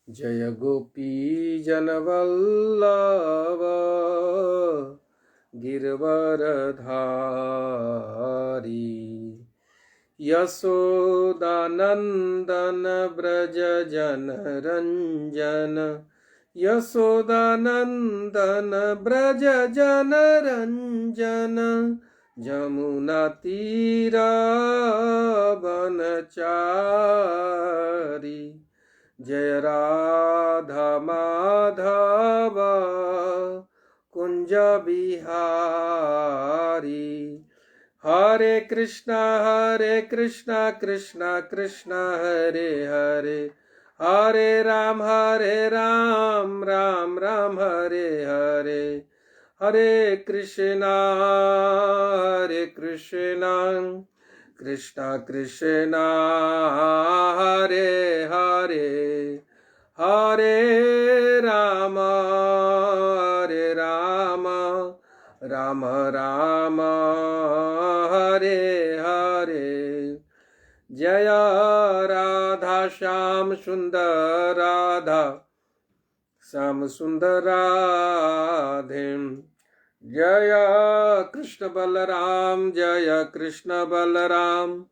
जय गोपी जनवल्लभ गिरवरधारी। यशोदानंदन ब्रज जन रंजन, यशोदानंदन ब्रज जन रंजन, जमुना तीरा बनचारी। जय राधा माधव कुंज बिहारी। हरे कृष्णा कृष्णा कृष्णा हरे हरे, हरे राम राम राम हरे हरे। हरे कृष्णा कृष्णा कृष्णा हरे हरे, हरे राम राम राम हरे हरे। जय राधा श्याम सुंदर राधा श्याम सुंदर राधे। जय कृष्ण बलराम जय कृष्ण बलराम,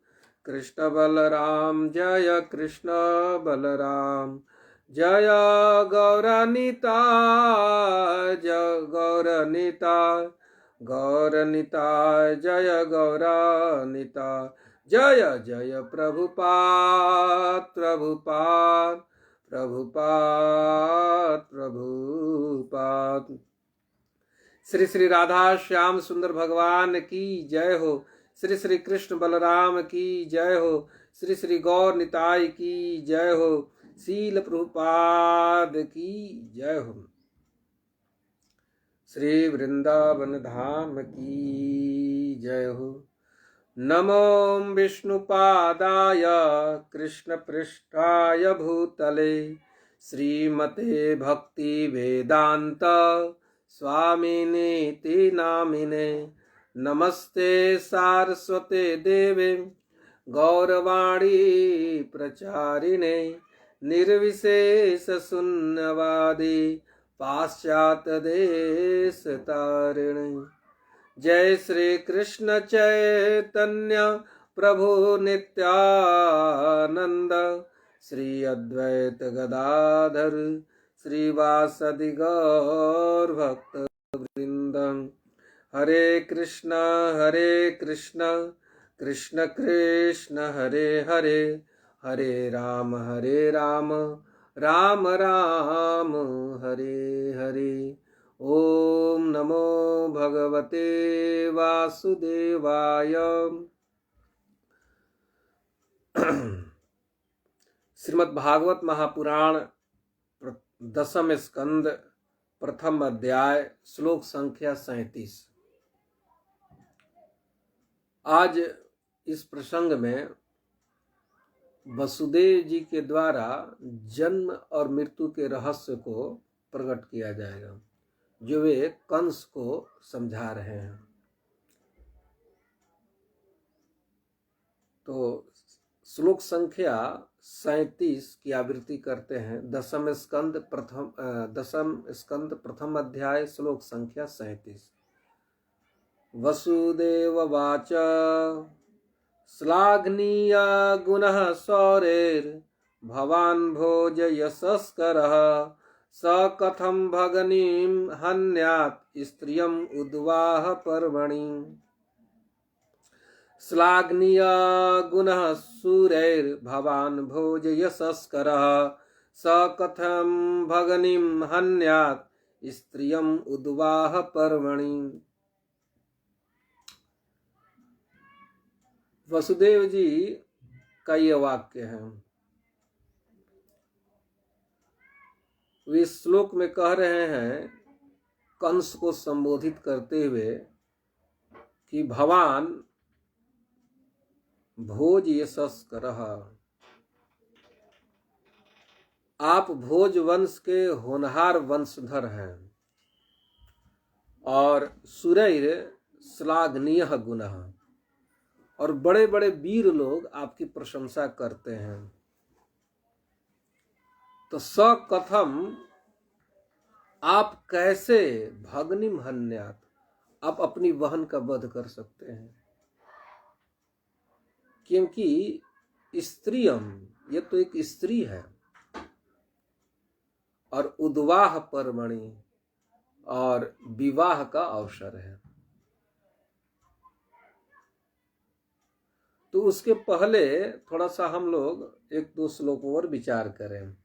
कृष्ण बलराम जय कृष्ण बलराम। जय गौरनिताय जय गौरनिताय, गौरनिताय जय गौरनिताय। जय जय प्रभुपाद प्रभुपाद प्रभुपाद प्रभुपाद। श्री श्री राधा श्याम सुंदर भगवान की जय हो। श्री श्री कृष्ण बलराम की जय हो। श्री श्री गौर निताय की जय हो। शील प्रभुपाद की जय हो। श्री वृंदावन धाम की जय हो। नमो विष्णुपादाय कृष्ण पृष्ठाय भूतले, श्रीमते भक्ति वेदांत स्वामिनीति नामिने। नमस्ते सारस्वते देवे गौरवाणी प्रचारिणे, निर्विशेष शून्यवादी पाश्चात्य देश तारिणे। जय श्री कृष्ण चैतन्य प्रभु नित्यानंद, श्री अद्वैत गदाधर श्रीवासदि गौर भक्त वृंद। हरे कृष्ण कृष्ण कृष्ण हरे हरे, हरे राम राम राम हरे हरे। ओम नमो भगवते वासुदेवाय। श्रीमद् भागवत महापुराण दसम स्कंद प्रथम अध्याय श्लोक संख्या 37। आज इस प्रसंग में वसुदेव जी के द्वारा जन्म और मृत्यु के रहस्य को प्रकट किया जाएगा, जो वे कंस को समझा रहे हैं। तो श्लोक संख्या 37 की आवृत्ति करते हैं। दसम स्कंद प्रथम अध्याय श्लोक संख्या 37। वसुदेववाच श्लाघनीय गुणः सौरेर भवान् भोज यशस्करः, स कथं भगनीं हन्यात् स्त्रियम् उद्वाह पर्वणि। श्लाघनीय गुणः सूरैर् भवान् भोज यशस्करः, स कथं भगनीं हन्यात् स्त्रियम् उद्वाह पर्वणि। वसुदेव जी का यह वाक्य है। वे इस श्लोक में कह रहे हैं कंस को संबोधित करते हुए कि भवान भोज यशस्करः, आप भोज वंश के होनहार वंशधर हैं। और सुरैर श्लाघनीय गुणः, और बड़े बड़े वीर लोग आपकी प्रशंसा करते हैं। तो स कथम, आप कैसे भग्निम हन्यात, आप अपनी बहन का वध कर सकते हैं? क्योंकि स्त्रियम, ये तो एक स्त्री है, और उद्वाह परमणि, और विवाह का अवसर है। तो उसके पहले थोड़ा सा हम लोग एक दो श्लोकों पर विचार करें।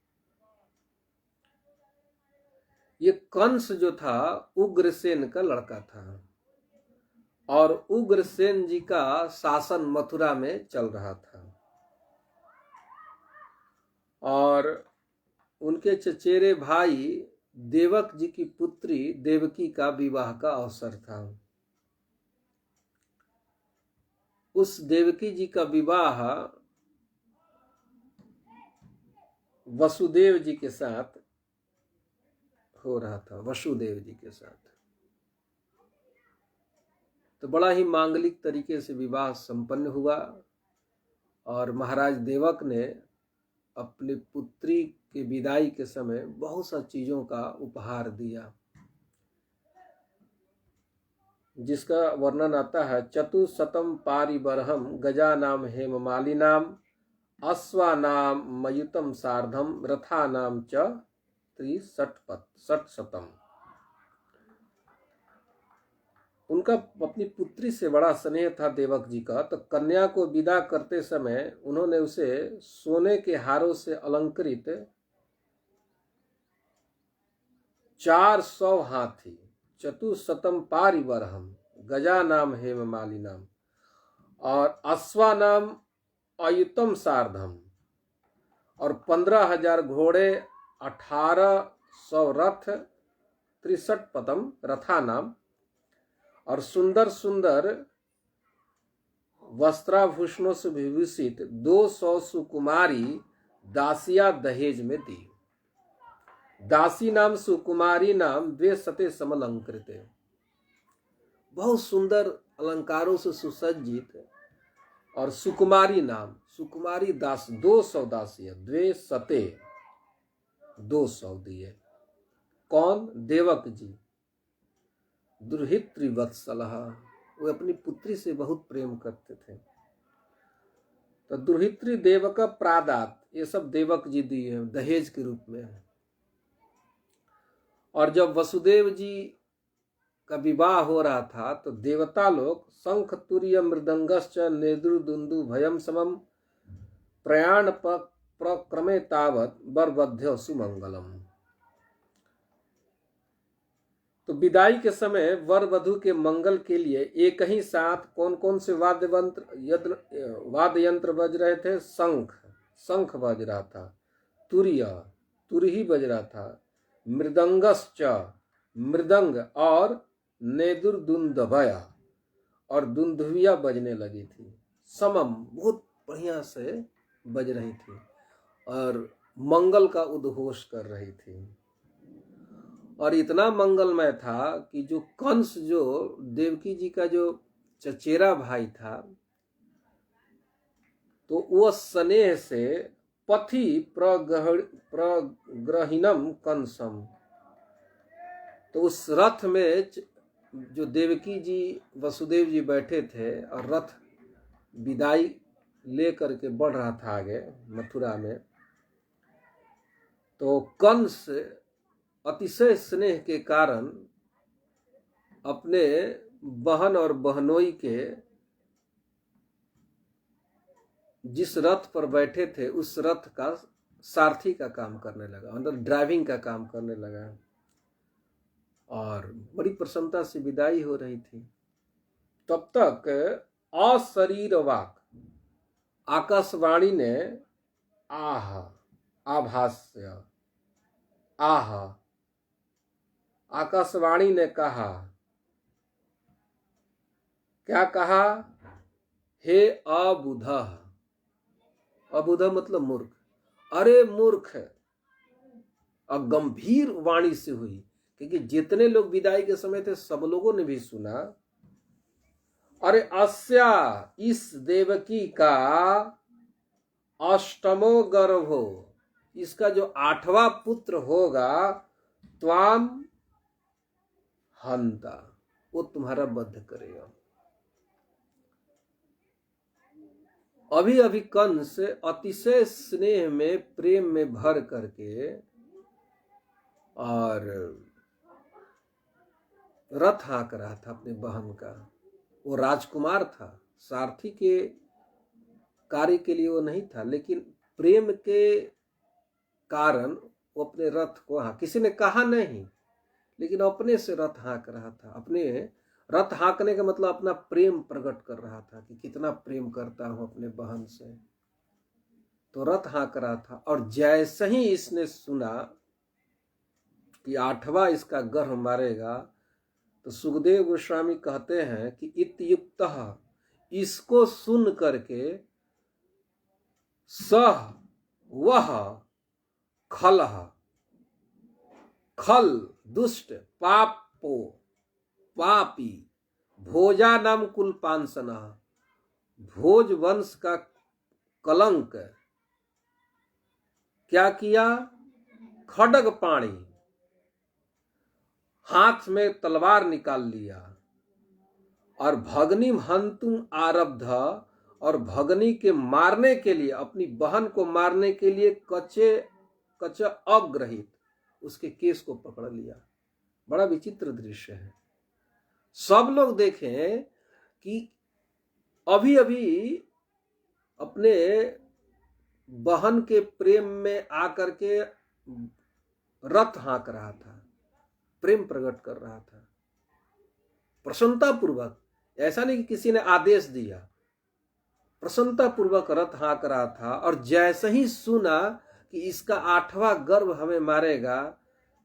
ये कंस जो था उग्रसेन का लड़का था, और उग्रसेन जी का शासन मथुरा में चल रहा था, और उनके चचेरे भाई देवक जी की पुत्री देवकी का विवाह का अवसर था। उस देवकी जी का विवाह वसुदेव जी के साथ हो रहा था, वसुदेव जी के साथ। तो बड़ा ही मांगलिक तरीके से विवाह संपन्न हुआ, और महाराज देवक ने अपनी पुत्री के विदाई के समय बहुत सा चीजों का उपहार दिया, जिसका वर्णन आता है। चतुशतम पारिबरहम गजानाम हेममालिनाम अश्वानाम मयुतम सार्धम रथानाम च 63 उनका अपनी पुत्री से बड़ा स्नेह था देवक जी का। तो कन्या को विदा करते समय उन्होंने उसे सोने के हारों से अलंकृत 400 हाथी, चतुशतम पारिबरहम गजानाम हेममालिनाम, और अश्वानाम अयुतम सार्धम, और 15,000 घोड़े, 1800 रथ, 63 रथानाम, और सुंदर सुंदर वस्त्राभूषणों से विभूषित 200 सुकुमारी दासिया दहेज में दी। दासी नाम सुकुमारी नाम 200 समलंकृत, बहुत सुंदर अलंकारों से सुसज्जित, और सुकुमारी नाम, सुकुमारी दास 200 दासियां, 200 दिए। कौन? देवक जी। दुर्हित्री वत्सलः, वो अपनी पुत्री से बहुत प्रेम करते थे। तो दुर्हित्री देवक प्रादात, ये सब देवक जी दिए दहेज के रूप में। और जब वसुदेव जी का विवाह हो रहा था तो देवता लोग शंख तुर्य मृदंगश्च नेदुर्दुंदु भयम समम प्रयाण प्रक्रमे तावत बरबध्य सुमंगलम। तो विदाई के समय वर वधु के मंगल के लिए एक ही साथ कौन कौन से वाद्य यंत्र बज रहे थे? शंख बज रहा था, तुरही बज रहा था, मृदंगश्च मृदंग, और नेदुर्दुंदभया, और दुंदुभिया बजने लगी थी। समम, बहुत बढ़िया से बज रही थी, और मंगल का उद्घोष कर रही थी। और इतना मंगलमय था कि जो कंस, जो देवकी जी का जो चचेरा भाई था, तो वो स्नेह से पथि प्रग्रहिणम कंसम, तो उस रथ में जो देवकी जी वसुदेव जी बैठे थे, और रथ विदाई ले करके बढ़ रहा था आगे मथुरा में, तो कंस अतिशय स्नेह के कारण अपने बहन और बहनोई के जिस रथ पर बैठे थे उस रथ का सारथी का काम करने लगा, मतलब ड्राइविंग का काम करने लगा, और बड़ी प्रसन्नता से विदाई हो रही थी। तब तक अशरीर वाक आकाशवाणी ने आभास्य आकाशवाणी ने कहा, क्या कहा? हे अबुध, अबुध मतलब मूर्ख, अरे मूर्ख। और गंभीर वाणी से हुई, क्योंकि जितने लोग विदाई के समय थे सब लोगों ने भी सुना, अरे अस्या, इस देवकी का अष्टमो गर्भो, इसका जो 8वां पुत्र होगा, त्वाम हंता, वो तुम्हारा वध करेगा। अभी अभी कंस अतिशय स्नेह में, प्रेम में भर करके और रथ हाँक रहा था अपनी बहन का। वो राजकुमार था, सारथी के कार्य के लिए वो नहीं था, लेकिन प्रेम के कारण वो अपने रथ को, हाँ किसी ने कहा नहीं, लेकिन अपने से रथ हाँक रहा था। अपने रथ हाँकने का मतलब अपना प्रेम प्रकट कर रहा था कि कितना प्रेम करता हूं अपने बहन से, तो रथ हाँक रहा था। और जैसे ही इसने सुना कि 8वां इसका गर्भ मारेगा, तो सुखदेव गोस्वामी कहते हैं कि इत्युक्तः, इसको सुन करके सह वह खलह, खल दुष्ट, पापो पापी, भोजा नाम कुलपांसना, भोज वंश का कलंक क्या किया, खड्ग पाणी, हाथ में तलवार निकाल लिया, और भगनी हंतुम आरब्ध, और भगनी के मारने के लिए, अपनी बहन को मारने के लिए कचे अग्रहित उसके केस को पकड़ लिया। बड़ा विचित्र दृश्य है। सब लोग देखें कि अभी अभी अपने बहन के प्रेम में आकर के रथ हाँक रहा था, प्रेम प्रकट कर रहा था प्रसन्नता पूर्वक। ऐसा नहीं कि किसी ने आदेश दिया, प्रसन्नता पूर्वक रथ हाँक रहा था। और जैसे ही सुना कि इसका 8वां गर्भ हमें मारेगा,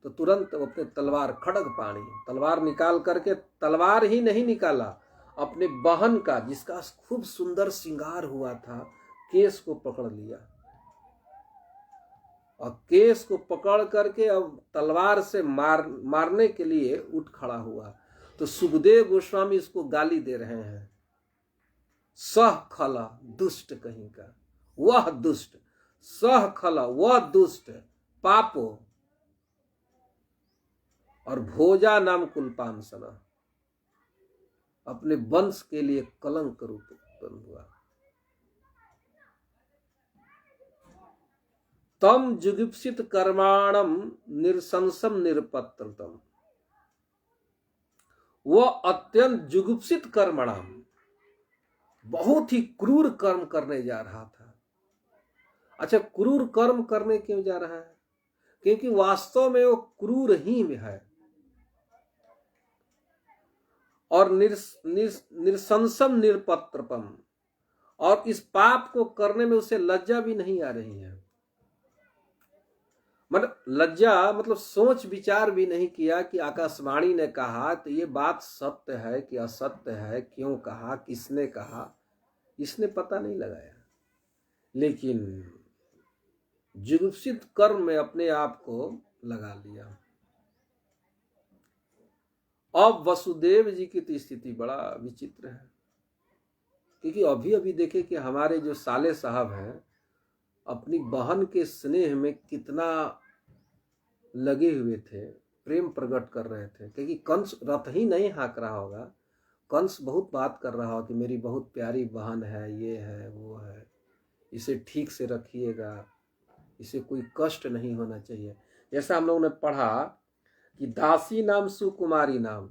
तो तुरंत अपने तलवार, खड्ग पाणी, तलवार निकाल करके, तलवार ही नहीं निकाला, अपने बहन का, जिसका खूब सुंदर श्रृंगार हुआ था, केस को पकड़ लिया, और केस को पकड़ करके अब तलवार से मारने के लिए उठ खड़ा हुआ। तो सुखदेव गोस्वामी इसको गाली दे रहे हैं, सह खला, दुष्ट कहीं का, वह दुष्ट, सह खला, वह दुष्ट, पापो, और भोजा नाम कुलपांसना, अपने वंश के लिए कलंक रूप उत्पन्न हुआ। तम जुगुप्सित कर्माणम निरसंसम निरपत्रतम, वह अत्यंत जुगुप्सित कर्मणाम, बहुत ही क्रूर कर्म करने जा रहा था। अच्छा, क्रूर कर्म करने क्यों जा रहा है? क्योंकि वास्तव में वो क्रूर ही है, और निरसंसम निरपत्रपम, और इस पाप को करने में उसे लज्जा भी नहीं आ रही है। मतलब लज्जा मतलब सोच विचार भी नहीं किया कि आकाशवाणी ने कहा तो ये बात सत्य है कि असत्य है, क्यों कहा, किसने कहा, इसने पता नहीं लगाया। लेकिन जुगुप्सित कर्म में अपने आप को लगा लिया। अब वसुदेव जी की तो स्थिति बड़ा विचित्र है, क्योंकि अभी अभी देखे कि हमारे जो साले साहब हैं, अपनी बहन के स्नेह में कितना लगे हुए थे, प्रेम प्रकट कर रहे थे। क्योंकि कंस रथ ही नहीं हाँक रहा होगा, कंस बहुत बात कर रहा होगा कि मेरी बहुत प्यारी बहन है, ये है वो है, इसे ठीक से रखिएगा, इसे कोई कष्ट नहीं होना चाहिए। जैसा हम लोगों ने पढ़ा कि दासी नाम सुकुमारी नाम,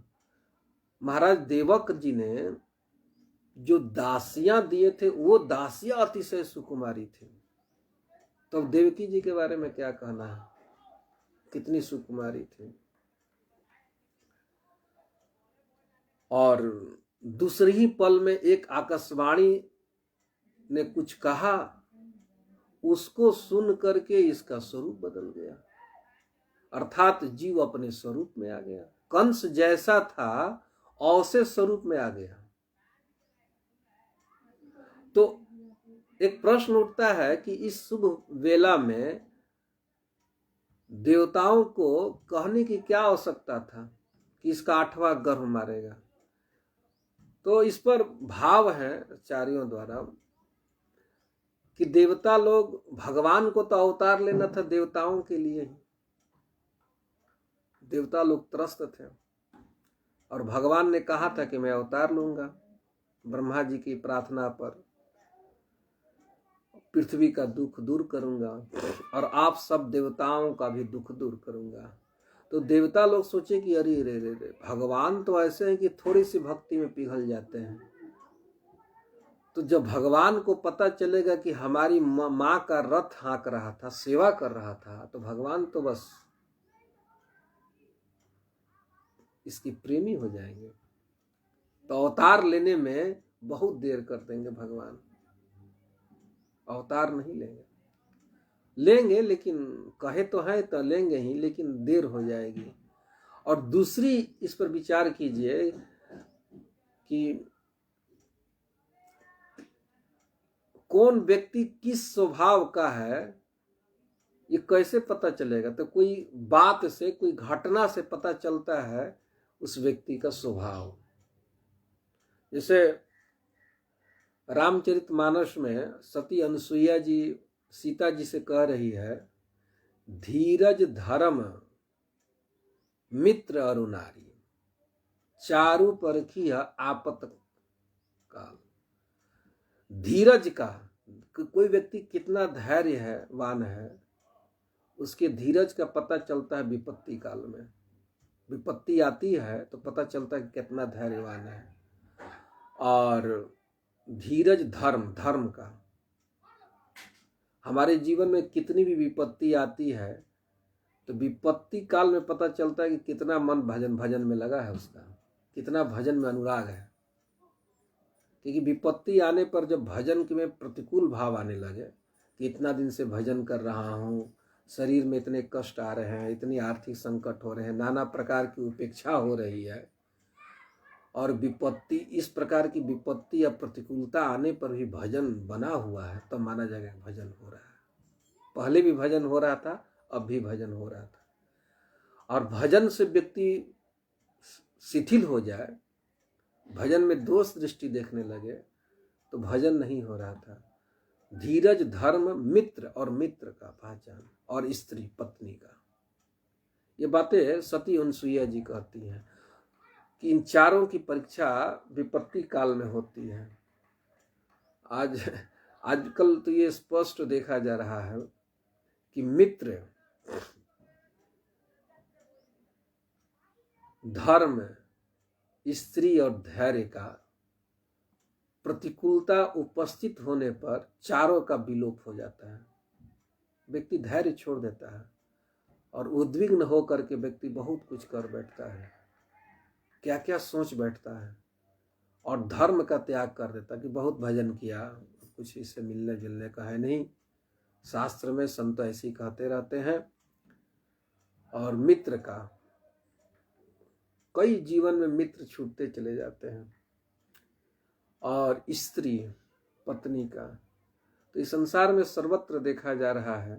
महाराज देवक जी ने जो दासियां दिए थे, वो दासियां अतिशय सुकुमारी थी। तो देवकी जी के बारे में क्या कहना है, कितनी सुकुमारी थी। और दूसरी ही पल में एक आकाशवाणी ने कुछ कहा, उसको सुन करके इसका स्वरूप बदल गया, अर्थात जीव अपने स्वरूप में आ गया। कंस जैसा था औसे स्वरूप में आ गया। तो एक प्रश्न उठता है कि इस शुभ वेला में देवताओं को कहने की क्या आवश्यकता था कि इसका 8वां गर्भ मारेगा। तो इस पर भाव है आचार्यों द्वारा कि देवता लोग, भगवान को तो अवतार लेना था देवताओं के लिए ही, देवता लोग त्रस्त थे और भगवान ने कहा था कि मैं अवतार लूंगा ब्रह्मा जी की प्रार्थना पर, पृथ्वी का दुख दूर करूंगा और आप सब देवताओं का भी दुख दूर करूंगा। तो देवता लोग सोचे कि अरे रे रे रे, भगवान तो ऐसे हैं कि थोड़ी सी भक्ति में पिघल जाते हैं। तो जब भगवान को पता चलेगा कि हमारी माँ का रथ हाँक रहा था, सेवा कर रहा था, तो भगवान तो बस इसकी प्रेमी हो जाएंगे, तो अवतार लेने में बहुत देर कर देंगे भगवान, अवतार नहीं लेंगे, लेंगे लेकिन कहे तो है तो लेंगे ही, लेकिन देर हो जाएगी। और दूसरी इस पर विचार कीजिए कि कौन व्यक्ति किस स्वभाव का है ये कैसे पता चलेगा? तो कोई बात से, कोई घटना से पता चलता है उस व्यक्ति का स्वभाव। जैसे रामचरितमानस में सती अनुसुईया जी सीता जी से कह रही है, धीरज धर्म मित्र अरु नारी चारु परखी आपत काल। धीरज का, कोई व्यक्ति कितना धैर्य है, वान है, उसके धीरज का पता चलता है विपत्ति काल में। विपत्ति आती है तो पता चलता है कि कितना धैर्यवान है। और धीरज धर्म, धर्म का, हमारे जीवन में कितनी भी विपत्ति आती है तो विपत्ति काल में पता चलता है कि कितना मन भजन में लगा है उसका, कितना भजन में अनुराग है। क्योंकि विपत्ति आने पर जब भजन में प्रतिकूल भाव आने लगे कि इतना दिन से भजन कर रहा हूँ, शरीर में इतने कष्ट आ रहे हैं, इतनी आर्थिक संकट हो रहे हैं, नाना प्रकार की उपेक्षा हो रही है, और विपत्ति, इस प्रकार की विपत्ति या प्रतिकूलता आने पर भी भजन बना हुआ है, तो माना जाएगा भजन हो रहा है। पहले भी भजन हो रहा था, अब भी भजन हो रहा था। और भजन से व्यक्ति शिथिल हो जाए, भजन में दोष दृष्टि देखने लगे, तो भजन नहीं हो रहा था। धीरज धर्म मित्र, और मित्र का पहचान, और स्त्री पत्नी का, ये बातें सती अनुसुईया जी कहती हैं कि इन चारों की परीक्षा विपत्ति काल में होती है। आजकल तो ये स्पष्ट देखा जा रहा है कि मित्र, धर्म, स्त्री और धैर्य का प्रतिकूलता उपस्थित होने पर चारों का विलोप हो जाता है। व्यक्ति धैर्य छोड़ देता है और उद्विग्न होकर के व्यक्ति बहुत कुछ कर बैठता है, क्या क्या सोच बैठता है, और धर्म का त्याग कर देता कि बहुत भजन किया, कुछ इससे मिलने जुलने का है नहीं। शास्त्र में संत ऐसे ही कहते रहते हैं। और मित्र का, कई जीवन में मित्र छूटते चले जाते हैं। और स्त्री पत्नी का, तो इस संसार में सर्वत्र देखा जा रहा है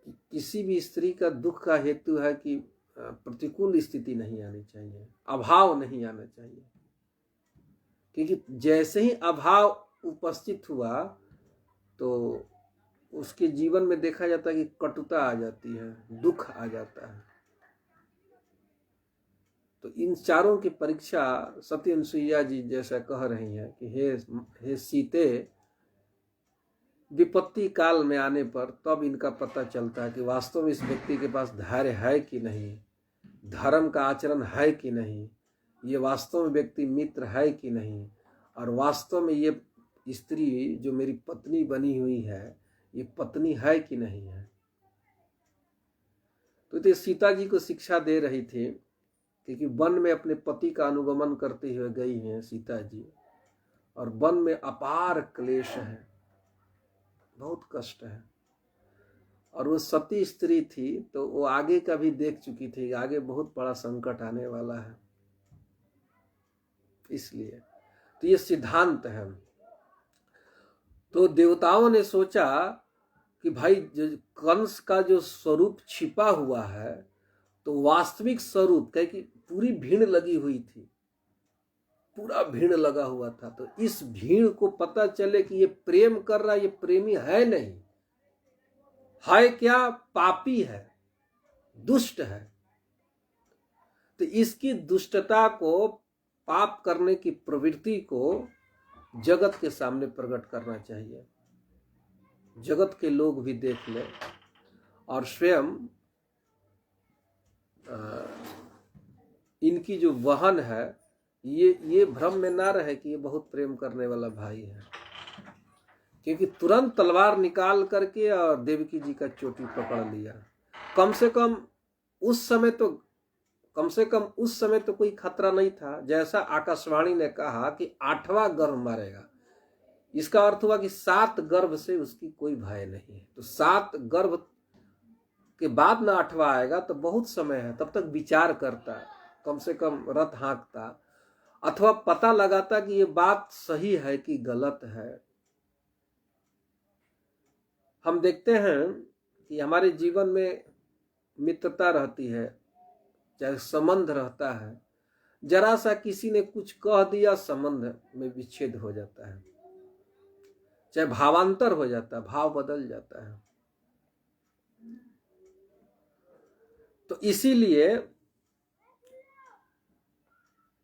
कि किसी भी स्त्री का दुख का हेतु है कि प्रतिकूल स्थिति नहीं आनी चाहिए, अभाव नहीं आना चाहिए। क्योंकि जैसे ही अभाव उपस्थित हुआ तो उसके जीवन में देखा जाता है कि कटुता आ जाती है, दुख आ जाता है। तो इन चारों की परीक्षा सती अनुसुईया जी जैसा कह रही हैं कि हे सीते, विपत्ति काल में आने पर तब इनका पता चलता है कि वास्तव में इस व्यक्ति के पास धैर्य है कि नहीं, धर्म का आचरण है कि नहीं, ये वास्तव में व्यक्ति मित्र है कि नहीं, और वास्तव में ये स्त्री जो मेरी पत्नी बनी हुई है ये पत्नी है कि नहीं है। तो ये सीता जी को शिक्षा दे रही थी, क्योंकि वन में अपने पति का अनुगमन करते हुए गई हैं सीता जी, और वन में अपार क्लेश है, बहुत कष्ट है। और वो सती स्त्री थी तो वो आगे का भी देख चुकी थी, आगे बहुत बड़ा संकट आने वाला है। इसलिए तो ये सिद्धांत है। तो देवताओं ने सोचा कि भाई कंस का जो स्वरूप छिपा हुआ है, तो वास्तविक स्वरूप, कहे कि पूरी भीड़ लगी हुई थी, पूरा भीड़ लगा हुआ था। तो इस भीड़ को पता चले कि ये प्रेम कर रहा है, ये प्रेमी है नहीं, है क्या, पापी है, दुष्ट है। तो इसकी दुष्टता को, पाप करने की प्रवृत्ति को जगत के सामने प्रकट करना चाहिए, जगत के लोग भी देख ले और स्वयं इनकी जो वहन है ये भ्रम में ना रहे कि ये बहुत प्रेम करने वाला भाई है, क्योंकि तुरंत तलवार निकाल करके और देवकी जी का चोटी पकड़ लिया। कम से कम उस समय तो कोई खतरा नहीं था। जैसा आकाशवाणी ने कहा कि 8वां गर्भ मारेगा, इसका अर्थ हुआ कि 7 गर्भ से उसकी कोई भय नहीं है। तो 7 गर्भ के बाद ना 8वां आएगा तो बहुत समय है, तब तक विचार करता, कम से कम रथ हाँकता अथवा पता लगाता कि ये बात सही है कि गलत है। हम देखते हैं कि हमारे जीवन में मित्रता रहती है, चाहे संबंध रहता है, जरा सा किसी ने कुछ कह दिया, संबंध में विच्छेद हो जाता है, चाहे भावांतर हो जाता है, भाव बदल जाता है। तो इसीलिए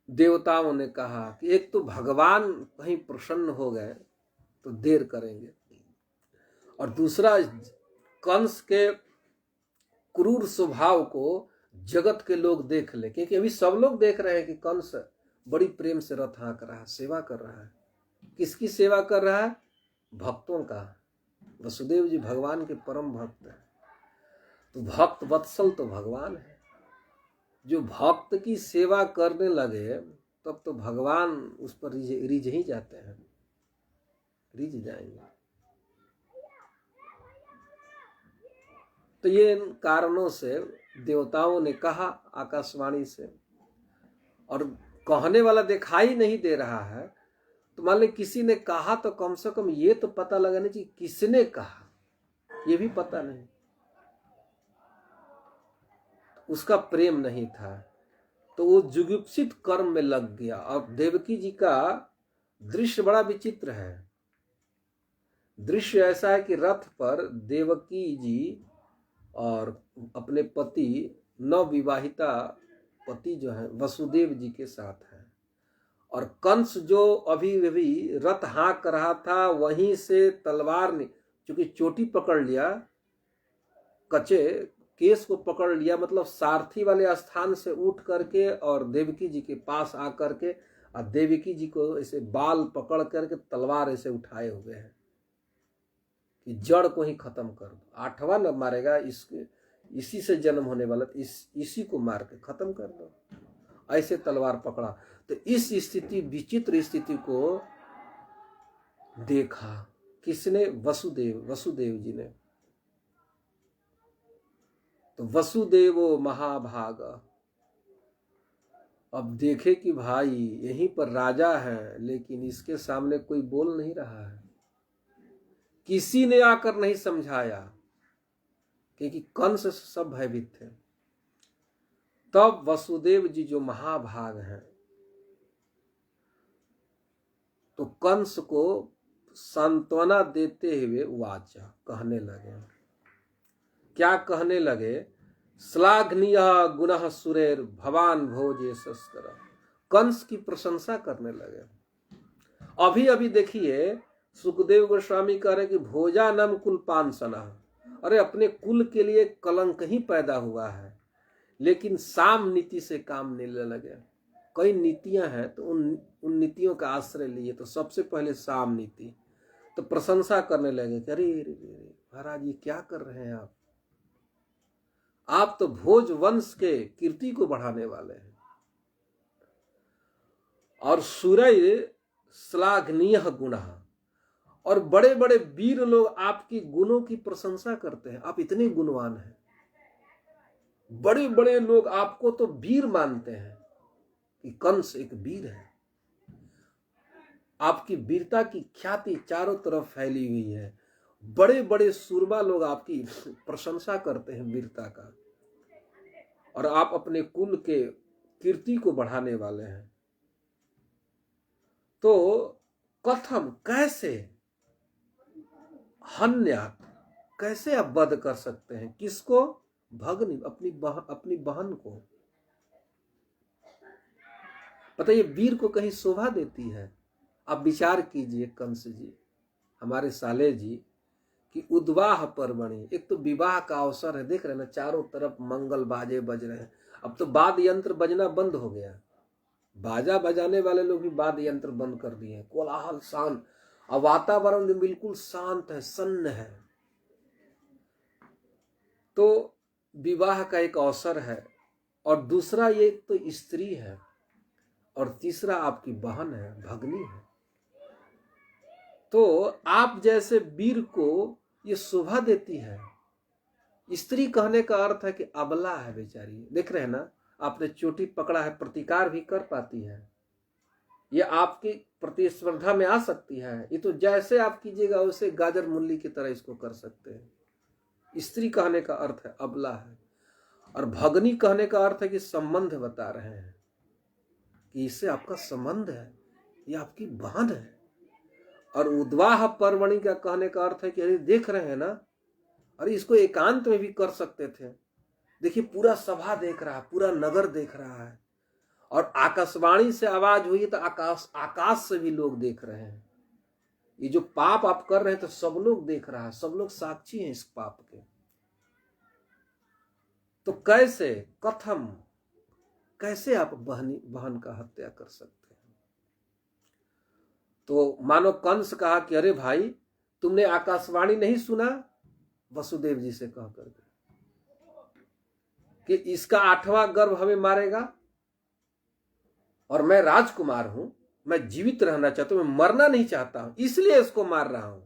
देवताओं ने कहा कि एक तो भगवान कहीं प्रसन्न हो गए तो देर करेंगे, और दूसरा कंस के क्रूर स्वभाव को जगत के लोग देख ले, क्योंकि अभी सब लोग देख रहे हैं कि कंस बड़ी प्रेम से रथ हाँक रहा है, सेवा कर रहा है। किसकी सेवा कर रहा है? भक्तों का। वसुदेव जी भगवान के परम भक्त है। तो भक्त वत्सल तो भगवान है। जो भक्त की सेवा करने लगे तब तो भगवान उस पर रिझ ही जाते हैं, रिझ जाएंगे। तो ये इन कारणों से देवताओं ने कहा आकाशवाणी से, और कहने वाला दिखाई नहीं दे रहा है, तो मान ली किसी ने कहा तो कम से कम ये तो पता लगाना चाहिए किसने कहा, ये भी पता नहीं। उसका प्रेम नहीं था तो वो जुगुप्सित कर्म में लग गया। और देवकी जी का दृश्य बड़ा विचित्र है। दृश्य ऐसा है कि रथ पर देवकी जी और अपने पति, नवविवाहिता पति जो है वसुदेव जी के साथ है, और कंस जो अभी रथ हाँक रहा था वहीं से तलवार ने, चूंकि चोटी पकड़ लिया, कचे केस को पकड़ लिया, मतलब सारथी वाले स्थान से उठ करके और देवकी जी के पास आकर के और देवकी जी को ऐसे बाल पकड़ करके तलवार ऐसे उठाए हुए हैं कि जड़ को ही खत्म कर दो। 8वां न मारेगा, इसी से जन्म होने वाला, इसी को मार के खत्म कर दो, ऐसे तलवार पकड़ा। तो इस स्थिति, विचित्र स्थिति को देखा किसने? वसुदेव जी ने। तो वसुदेवो महाभाग, अब देखे कि भाई यहीं पर राजा है लेकिन इसके सामने कोई बोल नहीं रहा है, किसी ने आकर नहीं समझाया, क्योंकि कंस सब भयभीत थे। तब वसुदेव जी जो महाभाग हैं तो कंस को सांत्वना देते हुए वाचा कहने लगे। क्या कहने लगे? श्लाघनीय गुणः सुरेर भवान भोजे सस्कर। कंस की प्रशंसा करने लगे। अभी देखिए सुखदेव गोस्वामी कह रहे कि भोजानम कुल पांसना, अरे अपने कुल के लिए कलंक ही पैदा हुआ है, लेकिन साम नीति से काम नहीं लेने लगे। कई नीतियां हैं तो उन नीतियों का आश्रय लिए। तो सबसे पहले साम नीति, तो प्रशंसा करने लगे, अरे महाराज ये क्या कर रहे हैं आप तो भोज वंश के कीर्ति को बढ़ाने वाले हैं, और सूर्य श्लाघनीय गुण, और बड़े बड़े वीर लोग आपकी गुणों की प्रशंसा करते हैं, आप इतने गुणवान हैं। बड़े बड़े लोग आपको तो वीर मानते हैं कि कंस एक वीर है, आपकी वीरता की ख्याति चारों तरफ फैली हुई है। बड़े बड़े सूरबा लोग आपकी प्रशंसा करते हैं वीरता का, और आप अपने कुल के कीर्ति को बढ़ाने वाले हैं। तो कथम, कैसे, हन्यात, कैसे आप वध कर सकते हैं, किसको, भगनी, अपनी बहन को। पता ये वीर को कहीं शोभा देती है। आप विचार कीजिए कंस जी, हमारे साले जी, कि उद्वाह पर्वणि, एक तो विवाह का अवसर है, देख रहे हैं ना चारों तरफ मंगल बाजे बज रहे हैं। अब तो वाद्य यंत्र बजना बंद हो गया, बाजा बजाने वाले लोग भी वाद्य यंत्र बंद कर दिए, कोलाहल शांत, और वातावरण भी बिल्कुल शांत है, सन्न है। तो विवाह का एक अवसर है, और दूसरा ये तो स्त्री है, और तीसरा आपकी बहन है, भगनी है। तो आप जैसे वीर को ये शोभा देती है। स्त्री कहने का अर्थ है कि अबला है बेचारी, देख रहे हैं ना, आपने चोटी पकड़ा है, प्रतिकार भी कर पाती है, ये आपकी प्रतिस्पर्धा में आ सकती है। ये तो जैसे आप कीजिएगा वैसे गाजर मूली की तरह इसको कर सकते हैं। स्त्री कहने का अर्थ है अबला है, और भगनी कहने का अर्थ है कि संबंध बता रहे हैं कि इससे आपका संबंध है, ये आपकी बहन है। और उद्वाह पर्वणि का कहने का अर्थ है कि अरे देख रहे हैं ना, अरे इसको एकांत में भी कर सकते थे। देखिए पूरा सभा देख रहा है, पूरा नगर देख रहा है, और आकाशवाणी से आवाज हुई तो आकाश से भी लोग देख रहे हैं। ये जो पाप आप कर रहे हैं तो सब लोग देख रहा है, सब लोग साक्षी हैं इस पाप के। तो कैसे, कथम, कैसे आप बहन का हत्या कर सकते हैं। तो मानो कंस कहा कि अरे भाई तुमने आकाशवाणी नहीं सुना, वसुदेव जी से कह करके कि इसका 8वां गर्भ हमें मारेगा, और मैं राजकुमार हूं, मैं जीवित रहना चाहता हूं, मैं मरना नहीं चाहता हूं, इसलिए इसको मार रहा हूं,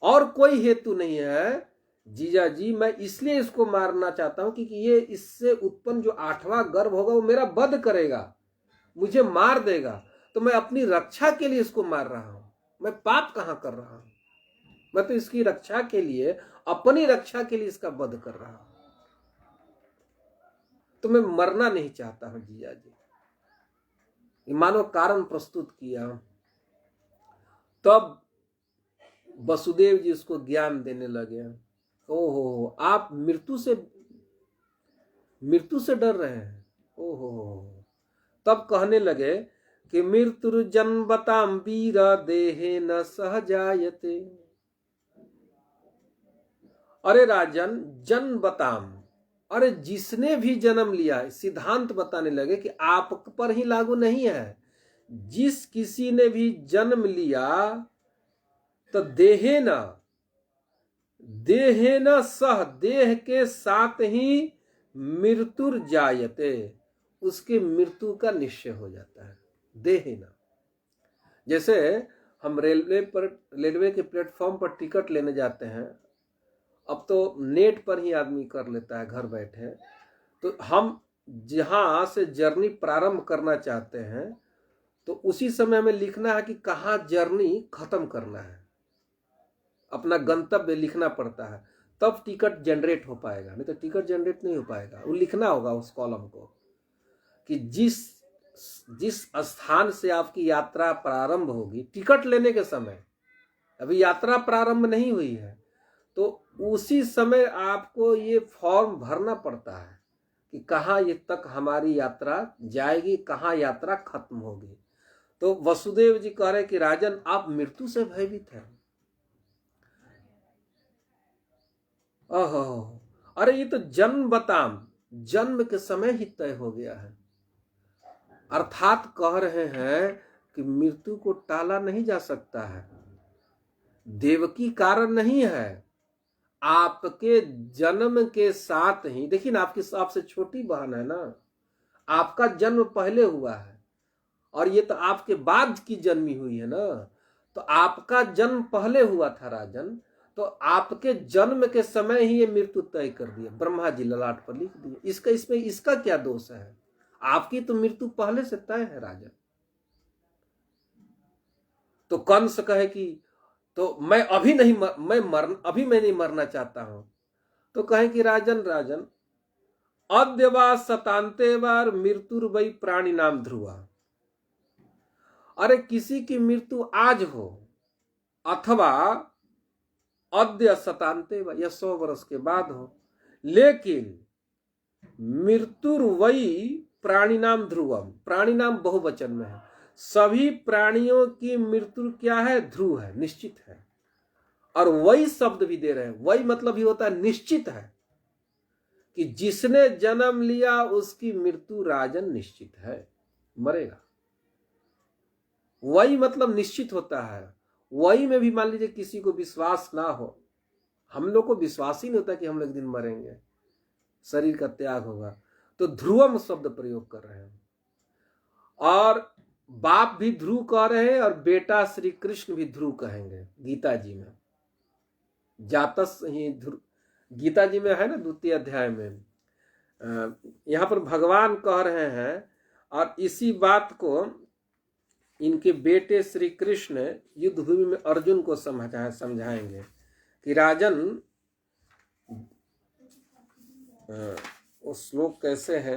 और कोई हेतु नहीं है जीजा जी। मैं इसलिए इसको मारना चाहता हूं क्योंकि ये इससे उत्पन्न जो 8वां गर्भ होगा वो मेरा वध करेगा, मुझे मार देगा। तो मैं अपनी रक्षा के लिए इसको मार रहा हूं, मैं पाप कहां कर रहा हूं, मैं तो इसकी रक्षा के लिए, अपनी रक्षा के लिए इसका वध कर रहा हूं। तो मैं मरना नहीं चाहता हूं जीजा जी। मानो कारण प्रस्तुत किया। तब वसुदेव जी उसको ज्ञान देने लगे। ओहो, आप मृत्यु से डर रहे हैं। ओहो, तब कहने लगे कि मृत्यु जन्मताम वीर देहे न सहजायते। अरे राजन, जन्म बताम, अरे जिसने भी जन्म लिया, सिद्धांत बताने लगे कि आप पर ही लागू नहीं है, जिस किसी ने भी जन्म लिया तो देहेन सह, देह के साथ ही मृत्युर जायते, उसके मृत्यु का निश्चय हो जाता है। देहेन, जैसे हम रेलवे के प्लेटफॉर्म पर टिकट लेने जाते हैं, अब तो नेट पर ही आदमी कर लेता है घर बैठे। तो हम जहां से जर्नी प्रारंभ करना चाहते हैं तो उसी समय हमें लिखना है कि कहाँ जर्नी खत्म करना है, अपना गंतव्य लिखना पड़ता है, तब टिकट जनरेट हो पाएगा, नहीं तो टिकट जनरेट नहीं हो पाएगा। वो लिखना होगा उस कॉलम को कि जिस स्थान से आपकी यात्रा प्रारंभ होगी, टिकट लेने के समय, अभी यात्रा प्रारंभ नहीं हुई है, तो उसी समय आपको ये फॉर्म भरना पड़ता है कि कहाँ ये तक हमारी यात्रा जाएगी, कहाँ यात्रा खत्म होगी। तो वसुदेव जी कह रहे कि राजन आप मृत्यु से भयभीत हैं। ओहो, अरे ये तो जन्म बताम, जन्म के समय ही तय हो गया है। अर्थात कह रहे हैं कि मृत्यु को टाला नहीं जा सकता है, देवकी कारण नहीं है, आपके जन्म के साथ ही, देखिए ना आपकी आपसे छोटी बहन है ना, आपका जन्म पहले हुआ है और ये तो आपके बाद की जन्मी हुई है ना, तो आपका जन्म पहले हुआ था राजन, तो आपके जन्म के समय ही ये मृत्यु तय कर दिया, ब्रह्मा जी ललाट पर लिख दिए। इसमें इसका क्या दोष है, आपकी तो मृत्यु पहले से तय है राजन। तो कंस कहे कि तो मैं अभी नहीं मरना चाहता हूं। तो कहे कि राजन अद्य वा शतान्ते वार मृत्युर्वै प्राणी नाम ध्रुवा। अरे किसी की मृत्यु आज हो अथवा अद्य शतान्ते या 100 वर्ष के बाद हो, लेकिन मृत्युर्वई प्राणिनाम ध्रुवम, प्राणिनाम बहुवचन में है, सभी प्राणियों की मृत्यु क्या है? ध्रुव है, निश्चित है। और वही शब्द भी दे रहे हैं, वही मतलब ही होता है निश्चित है, कि जिसने जन्म लिया उसकी मृत्यु राजन निश्चित है, मरेगा। वही मतलब निश्चित होता है। वही में भी मान लीजिए किसी को विश्वास ना हो, हम लोग को विश्वास ही नहीं होता कि हम लोग एक दिन मरेंगे, शरीर का त्याग होगा, तो ध्रुवम शब्द प्रयोग कर रहे हैं। और बाप भी ध्रुव कह रहे हैं और बेटा श्री कृष्ण भी ध्रुव कहेंगे गीता जी में। जातस ही ध्रुव, गीता जी में है ना 2 अध्याय में, यहां पर भगवान कह रहे हैं। और इसी बात को इनके बेटे श्री कृष्ण युद्ध भूमि में अर्जुन को समझाएंगे कि राजन, वो श्लोक कैसे है,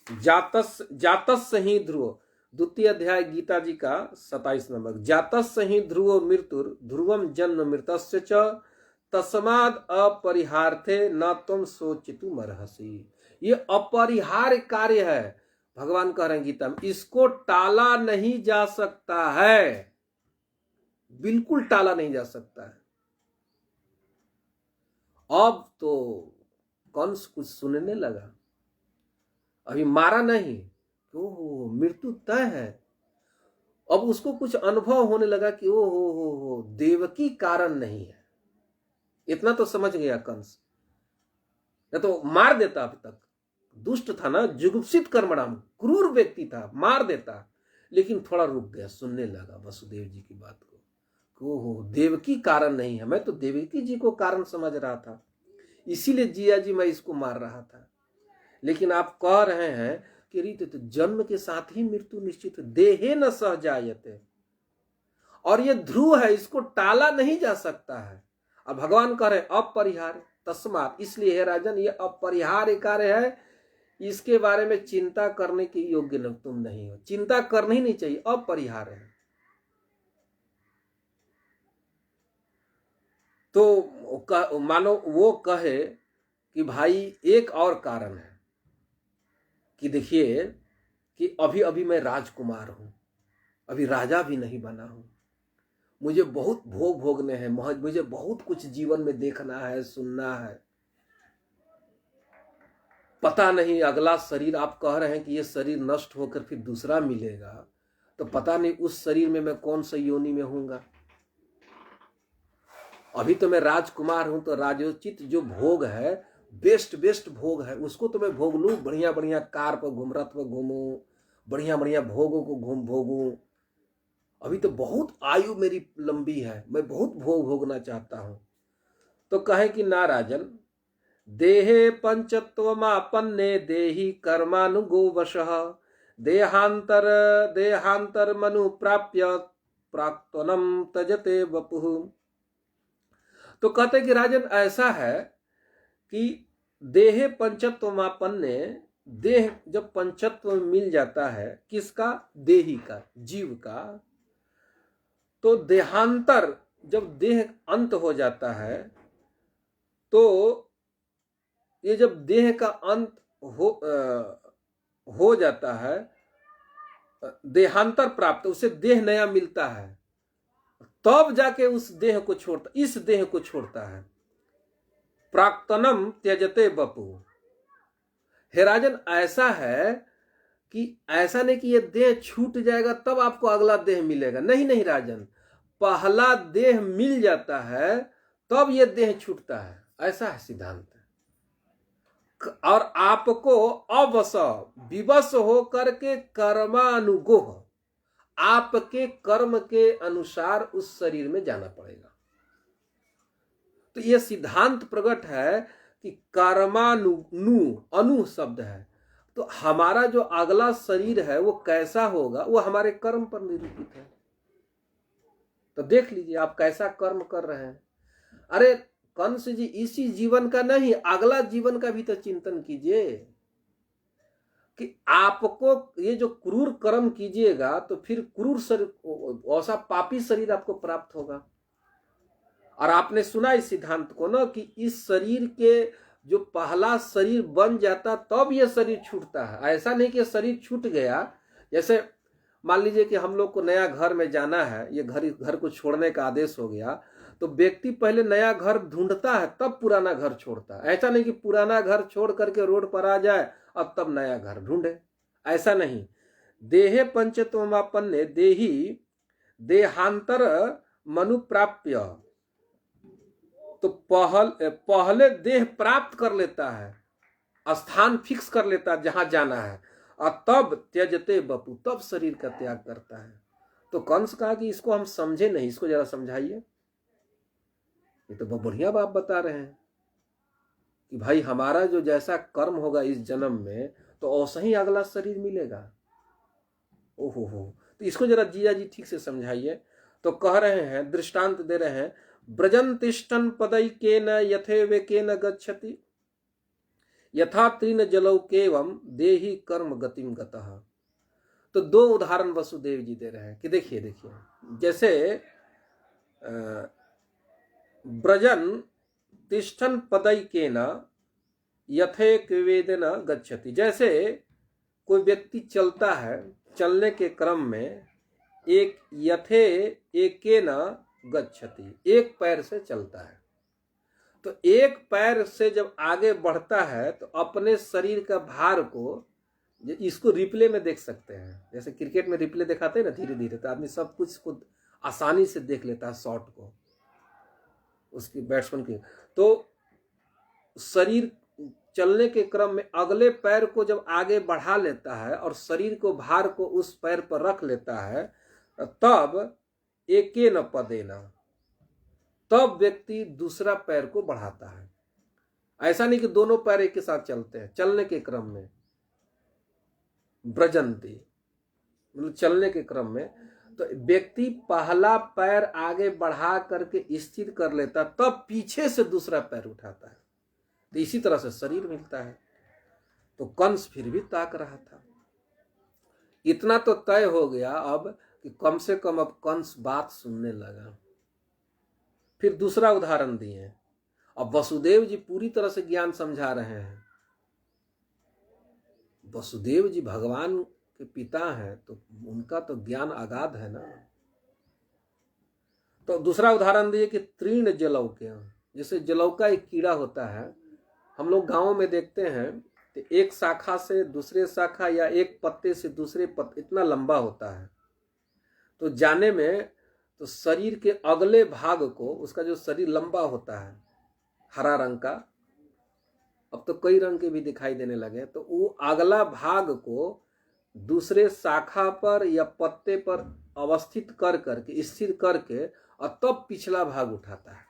जातस ही ध्रुव, 2 अध्याय गीता जी का 27 नंबर, जातस ही ध्रुव मृत्युर ध्रुवम जन्म मृतस्य च तस्माद अपरिहार्थे न तुम सोचितुम अर्हसि। ये अपरिहार्य कार्य है, भगवान कह रहे हैं गीता में, इसको टाला नहीं जा सकता है, बिल्कुल टाला नहीं जा सकता है। अब तो कंस कुछ सुनने लगा, अभी मारा नहीं, ओहो मृत्यु तय है। अब उसको कुछ अनुभव होने लगा कि ओ हो देवकी कारण नहीं है। इतना तो समझ गया कंस, न तो मार देता। अभी तक दुष्ट था ना, जुगुप्सित कर्मणाम, क्रूर व्यक्ति था, मार देता, लेकिन थोड़ा रुक गया, सुनने लगा वसुदेव जी की बात को। ओहो देवकी कारण नहीं है, मैं तो देवकी जी को कारण समझ रहा था, इसीलिए जिया जी मैं इसको मार रहा था। लेकिन आप कह रहे हैं कि रीत तो जन्म के साथ ही मृत्यु निश्चित है, देहे न सह जायते, और ये ध्रुव है, इसको टाला नहीं जा सकता है। अब भगवान कह रहे अपरिहार्य, तस्मात, इसलिए है राजन ये अपरिहार्य कार्य है, इसके बारे में चिंता करने के योग्य न तुम नहीं हो, चिंता करनी नहीं चाहिए, अपरिहार्य है। तो मानो वो कहे कि भाई एक और कारण है कि देखिए कि अभी अभी मैं राजकुमार हूं, अभी राजा भी नहीं बना हूं, मुझे बहुत भोग भोगने हैं, मुझे बहुत कुछ जीवन में देखना है, सुनना है, पता नहीं अगला शरीर, आप कह रहे हैं कि ये शरीर नष्ट होकर फिर दूसरा मिलेगा, तो पता नहीं उस शरीर में मैं कौन सा योनि में होऊंगा। अभी तो मैं राजकुमार हूं, तो राजोचित जो भोग है, बेस्ट भोग है, उसको तो मैं भोग लूं, बढ़िया बढ़िया कार पर घूम, रथ पर घूमूं, बढ़िया बढ़िया भोगों को भोगूं। अभी तो बहुत आयु मेरी लंबी है, मैं बहुत भोग भोगना चाहता हूं। तो कहे कि ना राजन, देहे पंचत्वमापन्ने देहि कर्मानुगो वशः देहांतर मनु प्राप्य प्राक्तनम तजते वपुः। तो कहते कि राजन ऐसा है कि देहे पंचत्वमापन्ने, देह जब पंचत्व मिल जाता है, किसका? देही का, जीव का। तो देहांतर, जब देह अंत हो जाता है, तो ये जब देह का अंत हो जाता है, देहांतर प्राप्त, उसे देह नया मिलता है, तब जाके उस देह को छोड़ता, इस देह को छोड़ता है। प्राक्तनम त्यजते बपु। हे राजन, ऐसा है कि ऐसा नहीं कि ये देह छूट जाएगा तब आपको अगला देह मिलेगा, नहीं राजन, पहला देह मिल जाता है तब ये देह छूटता है, ऐसा है सिद्धांत। और आपको अवश विवश हो करके कर्मानुगोह, आपके कर्म के अनुसार उस शरीर में जाना पड़ेगा। तो यह सिद्धांत प्रकट है कि अनु शब्द है, तो हमारा जो अगला शरीर है वो कैसा होगा, वो हमारे कर्म पर निरूपित है। तो देख लीजिए आप कैसा कर्म कर रहे हैं। अरे कंस जी, इसी जीवन का नहीं, अगला जीवन का भी तो चिंतन कीजिए। कि आपको ये जो क्रूर कर्म कीजिएगा तो फिर क्रूर शरीर, ऐसा पापी शरीर आपको प्राप्त होगा। और आपने सुना इस सिद्धांत को ना कि इस शरीर के जो पहला शरीर बन जाता तब ये शरीर छूटता है। ऐसा नहीं कि शरीर छूट गया। जैसे मान लीजिए कि हम लोग को नया घर में जाना है, ये घर को छोड़ने का आदेश हो गया, तो व्यक्ति पहले नया घर ढूंढता है तब पुराना घर छोड़ता है। ऐसा नहीं कि पुराना घर छोड़ करके रोड पर आ जाए अब तब नया घर ढूंढे, ऐसा नहीं। देहे पंचतोमापन्ने देही देहांतर मनु प्राप्य, तो पहले देह प्राप्त कर लेता है, स्थान फिक्स कर लेता है जहां जाना है, और तब त्यजते बपू, तब शरीर का त्याग करता है। तो कंस कहा कि इसको हम समझे नहीं, इसको जरा समझाइए। ये तो बहुत बढ़िया बात बता रहे हैं कि भाई हमारा जो जैसा कर्म होगा इस जन्म में तो वैसा ही अगला शरीर मिलेगा। ओहो हो, तो इसको जरा जिया जी ठीक से समझाइए। तो कह रहे हैं, दृष्टांत दे रहे हैं, ब्रजन तिष्ठन पदैकेन यथे वेकेन गच्छति यथा तीन जलौकेवम देहि कर्म गतिम गतः। तो दो उदाहरण वसुदेव जी दे रहे हैं कि देखिए जैसे ब्रजन तिष्ठन पदैकेन यथे वेदेन गच्छति, जैसे कोई व्यक्ति चलता है, चलने के क्रम में एक यथे एकेन गच्छति, एक पैर से चलता है। तो एक पैर से जब आगे बढ़ता है तो अपने शरीर का भार को, इसको रिप्ले में देख सकते हैं, जैसे क्रिकेट में रिप्ले दिखाते हैं ना धीरे धीरे, तो आदमी सब कुछ को आसानी से देख लेता है, शॉट को, उसकी बैट्समैन की। तो शरीर चलने के क्रम में अगले पैर को जब आगे बढ़ा लेता है और शरीर को भार को उस पैर पर रख लेता है, तब एके न पदेना, तब व्यक्ति दूसरा पैर को बढ़ाता है। ऐसा नहीं कि दोनों पैर एक के साथ चलते हैं। चलने के क्रम में ब्रजंती मतलब चलने के क्रम में तो व्यक्ति पहला पैर आगे बढ़ा करके स्थिर कर लेता, तब पीछे से दूसरा पैर उठाता है। तो इसी तरह से शरीर मिलता है। तो कंस फिर भी ताक रहा था। इतना तो तय हो गया अब कि कम से कम अब कंस बात सुनने लगा। फिर दूसरा उदाहरण दिए। अब वसुदेव जी पूरी तरह से ज्ञान समझा रहे हैं। वसुदेव जी भगवान के पिता हैं तो उनका तो ज्ञान अगाध है ना। तो दूसरा उदाहरण दिए कि तीर्ण जलौके, जैसे जलौका एक कीड़ा होता है, हम लोग गांवों में देखते हैं तो एक शाखा से दूसरे शाखा या एक पत्ते से दूसरे पत्ते इतना लंबा होता है। तो जाने में तो शरीर के अगले भाग को, उसका जो शरीर लंबा होता है हरा रंग का, अब तो कई रंग के भी दिखाई देने लगे, तो वो अगला भाग को दूसरे शाखा पर या पत्ते पर अवस्थित कर करके स्थिर करके और तब पिछला भाग उठाता है,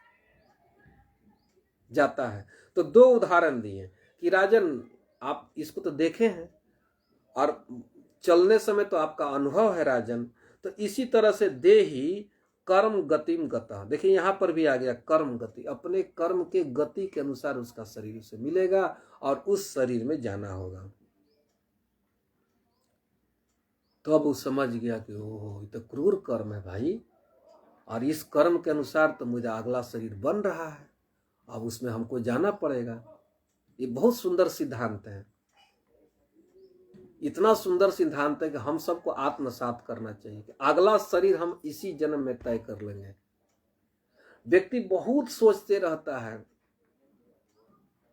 जाता है। तो दो उदाहरण दिए कि राजन आप इसको तो देखे हैं और चलने समय तो आपका अनुभव है राजन। तो इसी तरह से देही कर्म गतिम गतः, देखिए यहां पर भी आ गया कर्म गति, अपने कर्म के गति के अनुसार उसका शरीर उसे मिलेगा और उस शरीर में जाना होगा। तो अब वो समझ गया कि ओहो ये तो क्रूर कर्म है भाई, और इस कर्म के अनुसार तो मुझे अगला शरीर बन रहा है, अब उसमें हमको जाना पड़ेगा। ये बहुत सुंदर सिद्धांत है, इतना सुंदर सिद्धांत है कि हम सबको आत्मसात करना चाहिए कि अगला शरीर हम इसी जन्म में तय कर लेंगे। व्यक्ति बहुत सोचते रहता है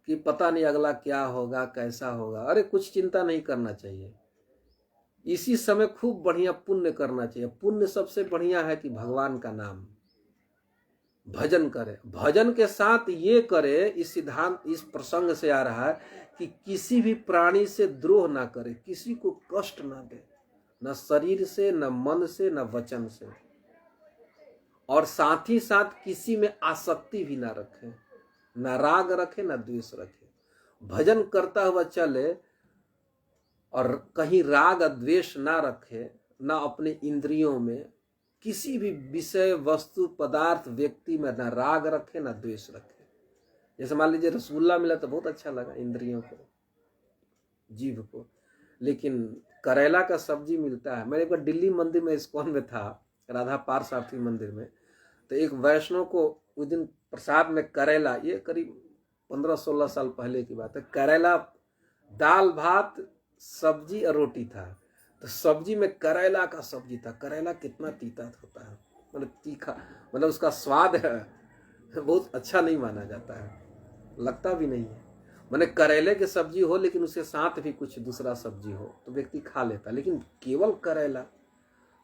कि पता नहीं अगला क्या होगा कैसा होगा। अरे कुछ चिंता नहीं करना चाहिए, इसी समय खूब बढ़िया पुण्य करना चाहिए। पुण्य सबसे बढ़िया है कि भगवान का नाम भजन करे, भजन के साथ ये करे। इस सिद्धांत इस प्रसंग से आ रहा है कि किसी भी प्राणी से द्रोह ना करे, किसी को कष्ट ना दे, न शरीर से न मन से न वचन से, और साथ ही साथ किसी में आसक्ति भी ना रखे, न राग रखे न द्वेष रखे। भजन करता हुआ चले और कहीं राग द्वेष ना रखे, ना अपने इंद्रियों में किसी भी विषय वस्तु पदार्थ व्यक्ति में ना राग रखे ना द्वेष रखे। जैसे मान लीजिए रसगुल्ला मिला तो बहुत अच्छा लगा इंद्रियों को, जीभ को, लेकिन करेला का सब्जी मिलता है। मैं एक बार दिल्ली मंदिर में, इस्कॉन में था, राधा पार्थ मंदिर में, तो एक वैष्णव को उस दिन प्रसाद में करेला, ये करीब 15-16 साल पहले की बात है, करेला, दाल भात सब्जी और रोटी था। तो सब्जी में करेला का सब्जी था। करेला कितना तीता होता है, मतलब तीखा, मतलब उसका स्वाद है बहुत अच्छा नहीं माना जाता है, लगता भी नहीं है। मैंने करेले की सब्जी हो लेकिन उसके साथ भी कुछ दूसरा सब्जी हो तो व्यक्ति खा लेता, लेकिन केवल करेला,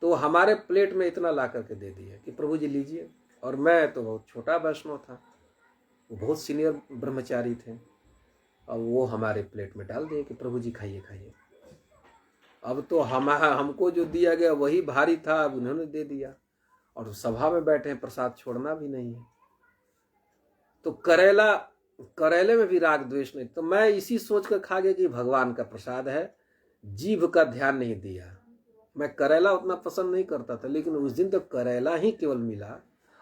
तो हमारे प्लेट में इतना ला करके दे दिए कि प्रभु जी लीजिए। और मैं तो बहुत छोटा वैष्णव था, वो बहुत सीनियर ब्रह्मचारी थे, और वो हमारे प्लेट में डाल दिए कि प्रभु जी खाइए खाइए। अब तो हमको जो दिया गया वही भारी था, अब उन्होंने दे दिया, और सभा में बैठे हैं, प्रसाद छोड़ना भी नहीं है। तो करेले में भी राग द्वेष नहीं। तो मैं इसी सोच कर खा गया कि भगवान का प्रसाद है, जीभ का ध्यान नहीं दिया। मैं करेला उतना पसंद नहीं करता था, लेकिन उस दिन तो करेला ही केवल मिला,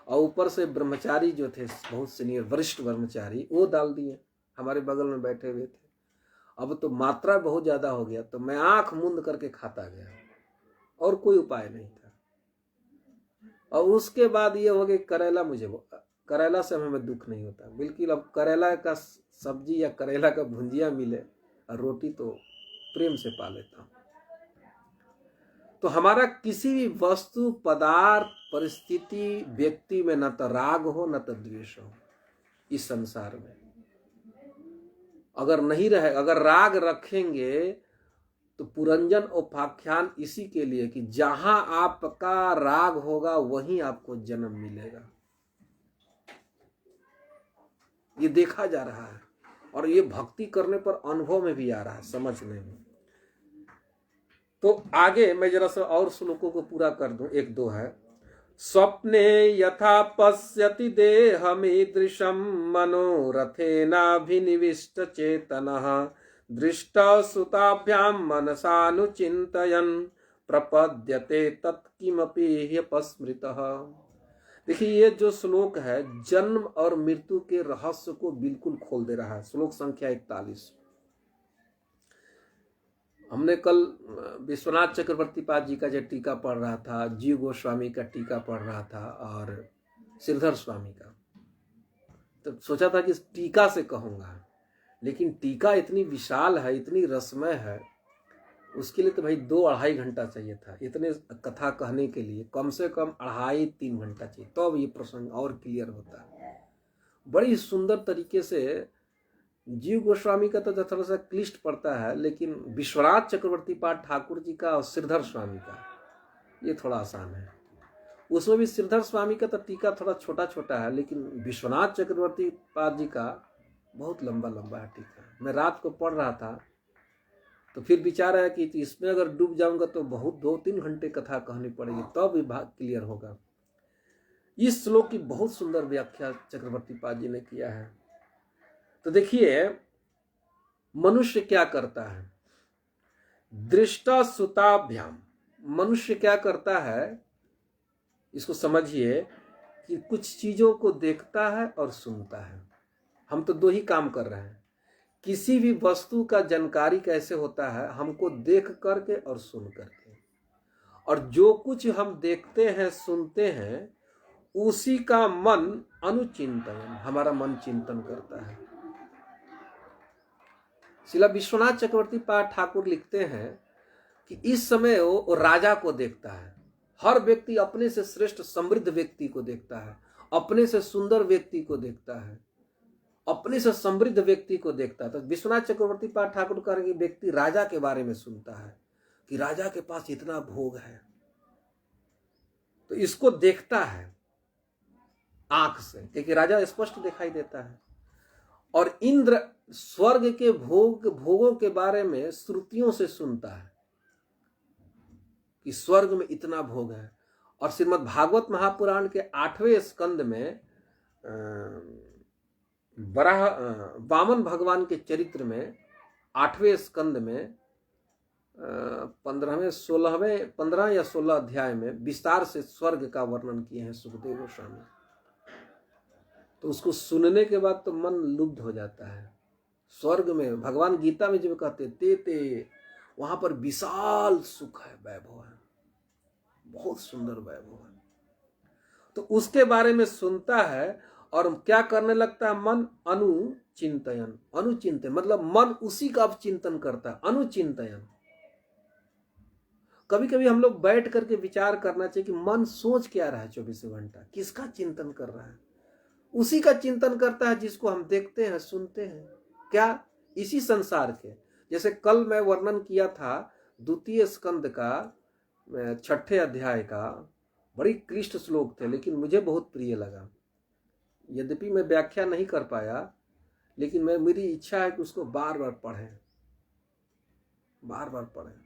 और ऊपर से ब्रह्मचारी जो थे, बहुत सीनियर वरिष्ठ ब्रह्मचारी, वो डाल दिए, हमारे बगल में बैठे हुए थे। अब तो मात्रा बहुत ज्यादा हो गया, तो मैं आंख मूंद करके खाता गया, और कोई उपाय नहीं था। और उसके बाद ये हो गया, करेला से हमें दुख नहीं होता बिल्कुल। अब करेला का सब्जी या करेला का भुंजिया मिले और रोटी तो प्रेम से पा लेता हूं। तो हमारा किसी भी वस्तु, पदार्थ, परिस्थिति, व्यक्ति में न तो राग हो न तो द्वेष हो। इस संसार में अगर नहीं रहे, अगर राग रखेंगे तो पुरंजन उपाख्यान इसी के लिए कि जहां आपका राग होगा वहीं आपको जन्म मिलेगा। ये देखा जा रहा है, और ये भक्ति करने पर अनुभव में भी आ रहा है, समझने में। तो आगे मैं जरा सा और श्लोकों को पूरा कर दूं, 1-2 है। स्वप्ने यथा पश्यति देहमीदृशं मनोरथेनाभिनिविष्ट चेतनः दृष्टा सुताभ्यां मनसानुचिन्तयन् प्रपद्यते तत्किमपि ह्यपस्मृतः। देखिए, ये जो श्लोक है जन्म और मृत्यु के रहस्य को बिल्कुल खोल दे रहा है। श्लोक संख्या 41। हमने कल विश्वनाथ चक्रवर्ती पाद जी का जो टीका पढ़ रहा था, जीव गोस्वामी का टीका पढ़ रहा था, और श्रीधर स्वामी का, तो सोचा था कि टीका से कहूंगा, लेकिन टीका इतनी विशाल है, इतनी रसमय है, उसके लिए तो भाई 2-2.5 घंटा चाहिए था। इतने कथा कहने के लिए कम से कम 2.5-3 घंटा चाहिए, तब तो ये प्रसंग और क्लियर होता है। बड़ी सुंदर तरीके से जीव गोस्वामी का तो थोड़ा सा क्लिष्ट पड़ता है, लेकिन विश्वनाथ चक्रवर्ती पाद ठाकुर जी का और श्रीधर स्वामी का ये थोड़ा आसान है। उसमें भी श्रीधर स्वामी का तो टीका थोड़ा छोटा छोटा है, लेकिन विश्वनाथ चक्रवर्ती पाद जी का बहुत लंबा लंबा है टीका। मैं रात को पढ़ रहा था तो फिर विचार आया कि इसमें अगर डूब जाऊंगा तो बहुत 2-3 घंटे कथा कहनी पड़ेगी, तब भी भाग क्लियर होगा। इस श्लोक की बहुत सुंदर व्याख्या चक्रवर्ती पाद जी ने किया है। तो देखिए, मनुष्य क्या करता है, दृष्टा सुताभ्याम, मनुष्य क्या करता है, इसको समझिए कि कुछ चीजों को देखता है और सुनता है। हम तो 2 ही काम कर रहे हैं। किसी भी वस्तु का जानकारी कैसे होता है, हमको देख करके और सुन करके, और जो कुछ हम देखते हैं सुनते हैं उसी का मन अनुचिंतन, हमारा मन चिंतन करता है। श्रील विश्वनाथ चक्रवर्ती पाद ठाकुर लिखते हैं कि इस समय वो राजा को देखता है। हर व्यक्ति अपने से श्रेष्ठ समृद्ध व्यक्ति को देखता है, अपने से सुंदर व्यक्ति को देखता है, अपने से समृद्ध व्यक्ति को देखता है। तो विश्वनाथ चक्रवर्ती पाद ठाकुर कह रहे हैं कि व्यक्ति राजा के बारे में सुनता है कि राजा के पास इतना भोग है, तो इसको देखता है आंख से, क्योंकि राजा स्पष्ट दिखाई देता है। और इंद्र स्वर्ग के भोगों के बारे में श्रुतियों से सुनता है कि स्वर्ग में इतना भोग है। और श्रीमद् भागवत महापुराण के 8वें स्कंद में वामन भगवान के चरित्र में 8वें स्कंद में 15 या 16 अध्याय में विस्तार से स्वर्ग का वर्णन किए हैं सुखदेव गोस्वामी। तो उसको सुनने के बाद तो मन लुब्ध हो जाता है। स्वर्ग में भगवान गीता में जब कहते ते वहां पर विशाल सुख है, वैभव है, बहुत सुंदर वैभव है। तो उसके बारे में सुनता है और क्या करने लगता है? मन अनुचिंतन, अनुचिंतन मतलब मन उसी का अब चिंतन करता है, अनुचिंतन। कभी कभी हम लोग बैठ करके विचार करना चाहिए कि मन सोच क्या रहा है 24 घंटा, किसका चिंतन कर रहा है? उसी का चिंतन करता है जिसको हम देखते हैं, सुनते हैं। क्या? इसी संसार के। जैसे कल मैं वर्णन किया था द्वितीय स्कंद का 6ठे अध्याय का, बड़ी क्लिष्ट श्लोक थे लेकिन मुझे बहुत प्रिय लगा। यद्यपि मैं व्याख्या नहीं कर पाया, लेकिन मेरी इच्छा है कि उसको बार बार पढ़ें, बार बार पढ़ें।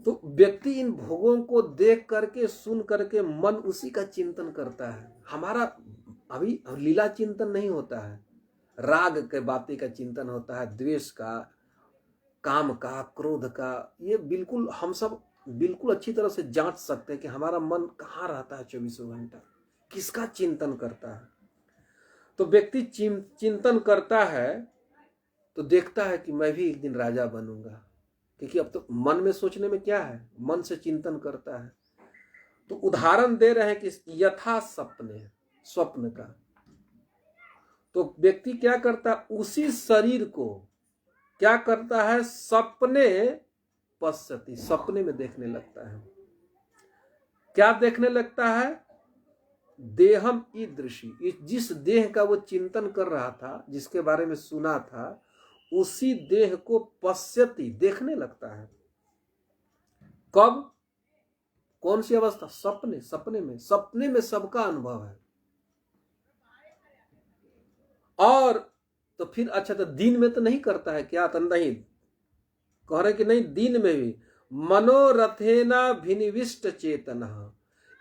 तो व्यक्ति इन भोगों को देख करके, सुन करके मन उसी का चिंतन करता है। हमारा अभी लीला चिंतन नहीं होता है, राग के बातें का चिंतन होता है, द्वेष का, काम का, क्रोध का। ये बिल्कुल हम सब बिल्कुल अच्छी तरह से जांच सकते हैं कि हमारा मन कहाँ रहता है 24 घंटा, किसका चिंतन करता है। तो व्यक्ति चिंतन करता है तो देखता है कि मैं भी एक दिन राजा बनूंगा, क्योंकि अब तो मन में सोचने में क्या है, मन से चिंतन करता है। तो उदाहरण दे रहे हैं कि यथा सपने, स्वप्न का। तो व्यक्ति क्या करता है? उसी शरीर को क्या करता है? सपने पश्यति, सपने में देखने लगता है। क्या देखने लगता है? देहम ईदृशी, जिस देह का वो चिंतन कर रहा था, जिसके बारे में सुना था, उसी देह को पश्यति, देखने लगता है। कब? कौन सी अवस्था? सपने, सपने में। सपने में सबका अनुभव है। और तो फिर अच्छा, तो दिन में तो नहीं करता है क्या? तो नहीं, कह रहे कि नहीं, दिन में भी मनोरथेना भिनिविष्ट चेतन,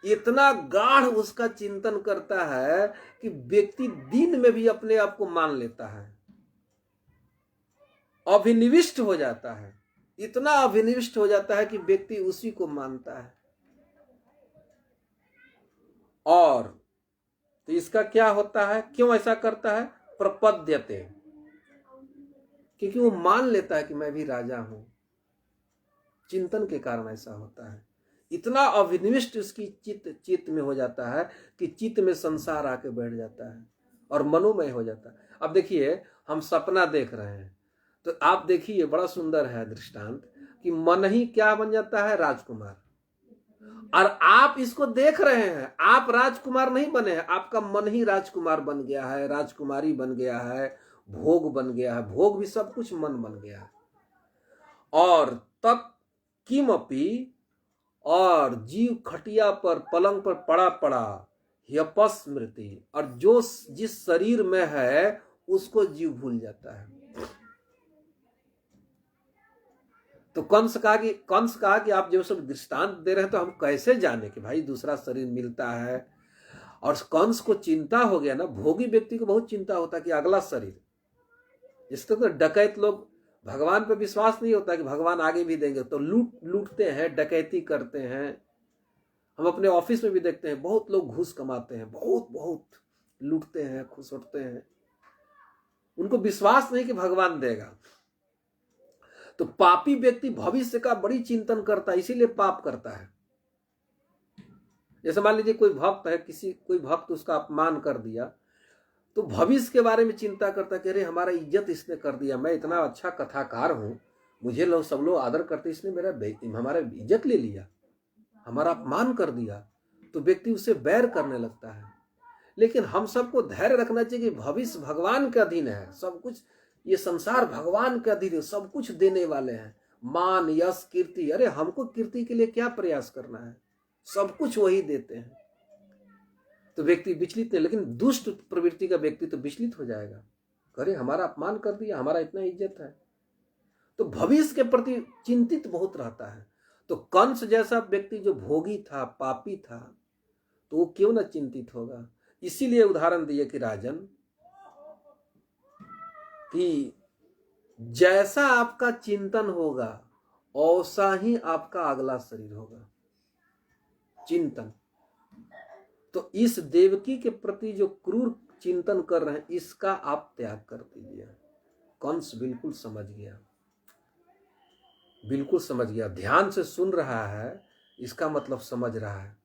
इतना गाढ़ उसका चिंतन करता है कि व्यक्ति दिन में भी अपने आप को मान लेता है, अभिनिविष्ट हो जाता है। इतना अभिनिविष्ट हो जाता है कि व्यक्ति उसी को मानता है। और तो इसका क्या होता है? क्यों ऐसा करता है? प्रपद्यते, क्योंकि वो मान लेता है कि मैं भी राजा हूं। चिंतन के कारण ऐसा होता है। इतना अभिनिविष्ट उसकी चित्त में हो जाता है कि चित्त में संसार आके बैठ जाता है और मनोमय हो जाता है। अब देखिए, हम सपना देख रहे हैं, तो आप देखिए बड़ा सुंदर है दृष्टांत कि मन ही क्या बन जाता है? राजकुमार। और आप इसको देख रहे हैं, आप राजकुमार नहीं बने हैं, आपका मन ही राजकुमार बन गया है, राजकुमारी बन गया है, भोग बन गया है, भोग भी सब कुछ मन बन गया है। और तब किमपि, और जीव खटिया पर, पलंग पर पड़ा पड़ा, ह्यपस्मृति, और जो जिस शरीर में है उसको जीव भूल जाता है। तो कंस कहा कि आप जो सब दृष्टांत दे रहे हैं तो हम कैसे जाने कि भाई दूसरा शरीर मिलता है। और कंस को चिंता हो गया ना, भोगी व्यक्ति को बहुत चिंता होता है कि अगला शरीर। इससे तो डकैत लोग, भगवान पे विश्वास नहीं होता कि भगवान आगे भी देंगे, तो लूटते हैं, डकैती करते हैं। हम अपने ऑफिस में भी देखते हैं, बहुत लोग घूस कमाते हैं, बहुत बहुत लूटते हैं, खुश उठते हैं। उनको विश्वास नहीं कि भगवान देगा। तो पापी व्यक्ति भविष्य का बड़ी चिंतन करता है, इसीलिए पाप करता है। जैसे मान लीजिए कोई भक्त है, कोई भक्त उसका अपमान कर दिया, तो भविष्य के बारे में चिंता करता है कि अरे हमारा इज्जत इसने कर दिया, मैं इतना अच्छा कथाकार हूं, मुझे लोग सब लोग आदर करते, इसने हमारा इज्जत ले लिया, हमारा अपमान कर दिया। तो व्यक्ति उससे बैर करने लगता है। लेकिन हम सबको धैर्य रखना चाहिए कि भविष्य भगवान के अधीन है, सब कुछ ये संसार भगवान के अधीन है, सब कुछ देने वाले हैं, मान यश कीर्ति। अरे हमको कीर्ति के लिए क्या प्रयास करना है, सब कुछ वही देते हैं। तो व्यक्ति विचलित नहीं, लेकिन दुष्ट प्रवृत्ति का व्यक्ति तो विचलित हो जाएगा, अरे हमारा अपमान कर दिया, हमारा इतना इज्जत है। तो भविष्य के प्रति चिंतित बहुत रहता है। तो कंस जैसा व्यक्ति जो भोगी था, पापी था, तो वो क्यों ना चिंतित होगा। इसीलिए उदाहरण दिए कि राजन, कि जैसा आपका चिंतन होगा वैसा ही आपका अगला शरीर होगा। चिंतन तो इस देवकी के प्रति जो क्रूर चिंतन कर रहे हैं, इसका आप त्याग कर दीजिए। कंस बिल्कुल समझ गया। बिल्कुल समझ गया, ध्यान से सुन रहा है, इसका मतलब समझ रहा है।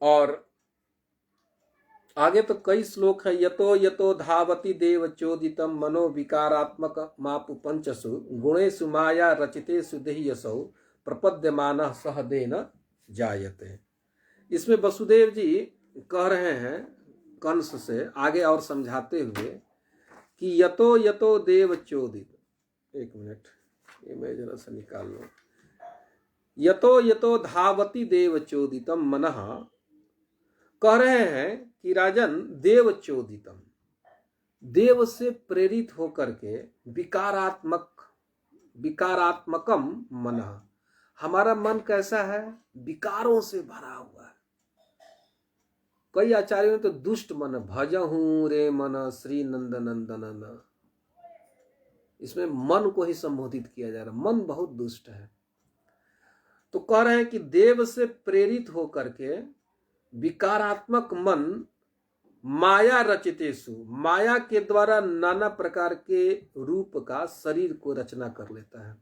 और आगे तो कई श्लोक है। यतो यतो धावति देव चोदितम मनो विकारात्मक मापु पंचसु गुणेषु माया रचितेषु देह्यसौ प्रपद्यमानः सहदेन जायते। इसमें वसुदेव जी कह रहे हैं कंस से आगे और समझाते हुए कि यतो यतो देव चोदित, एक मिनट ये मैं जरा सा निकाल लूं। यतो यतो धावति देव चोदितम मनः, कह रहे हैं कि राजन देव चोदितम, देव से प्रेरित होकर के विकारात्मकम मनः, हमारा मन कैसा है? विकारों से भरा हुआ है। कई आचार्यों ने तो दुष्ट मन, भजहूं रे मन श्री नंद नंदन, इसमें मन को ही संबोधित किया जा रहा है। मन बहुत दुष्ट है। तो कह रहे हैं कि देव से प्रेरित होकर के विकारात्मक मन माया रचितेषु, माया के द्वारा नाना प्रकार के रूप का शरीर को रचना कर लेता है।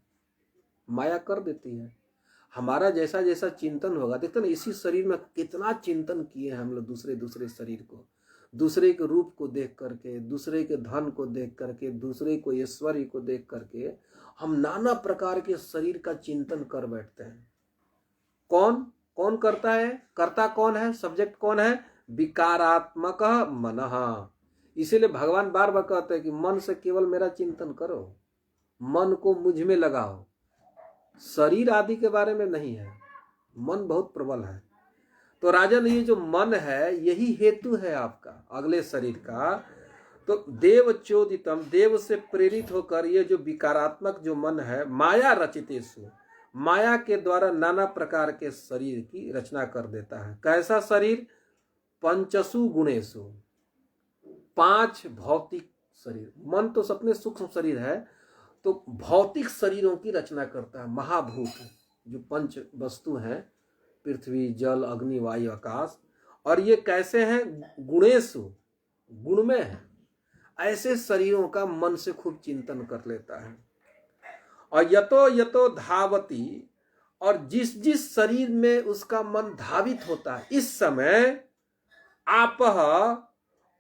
माया कर देती है। हमारा जैसा जैसा चिंतन होगा, देखते ना इसी शरीर में कितना चिंतन किए हैं हम लोग, दूसरे दूसरे शरीर को, दूसरे के रूप को देख करके, दूसरे के धन को देख करके, दूसरे को ऐश्वर्य को देख करके हम नाना प्रकार के शरीर का चिंतन कर बैठते हैं। कौन कौन करता है? कर्ता कौन है? सब्जेक्ट कौन है? विकारात्मक मनः। इसीलिए भगवान बार बार कहते हैं कि मन से केवल मेरा चिंतन करो, मन को मुझ में लगाओ, शरीर आदि के बारे में नहीं है। मन बहुत प्रबल है। तो राजन ये जो मन है यही हेतु है आपका अगले शरीर का। तो देव चोदितम, देव से प्रेरित होकर ये जो विकारात्मक जो मन है, माया रचितेषु, माया के द्वारा नाना प्रकार के शरीर की रचना कर देता है। कैसा शरीर? पंचसु गुणेशु, 5 भौतिक शरीर। मन तो सपने सूक्ष्म शरीर है, तो भौतिक शरीरों की रचना करता है। महाभूत जो 5 वस्तु हैं, पृथ्वी जल अग्नि वायु आकाश, और ये कैसे हैं? गुणेशु, गुण में है। ऐसे शरीरों का मन से खूब चिंतन कर लेता है। और यतो यतो धावती, और जिस जिस शरीर में उसका मन धावित होता है, इस समय आपह,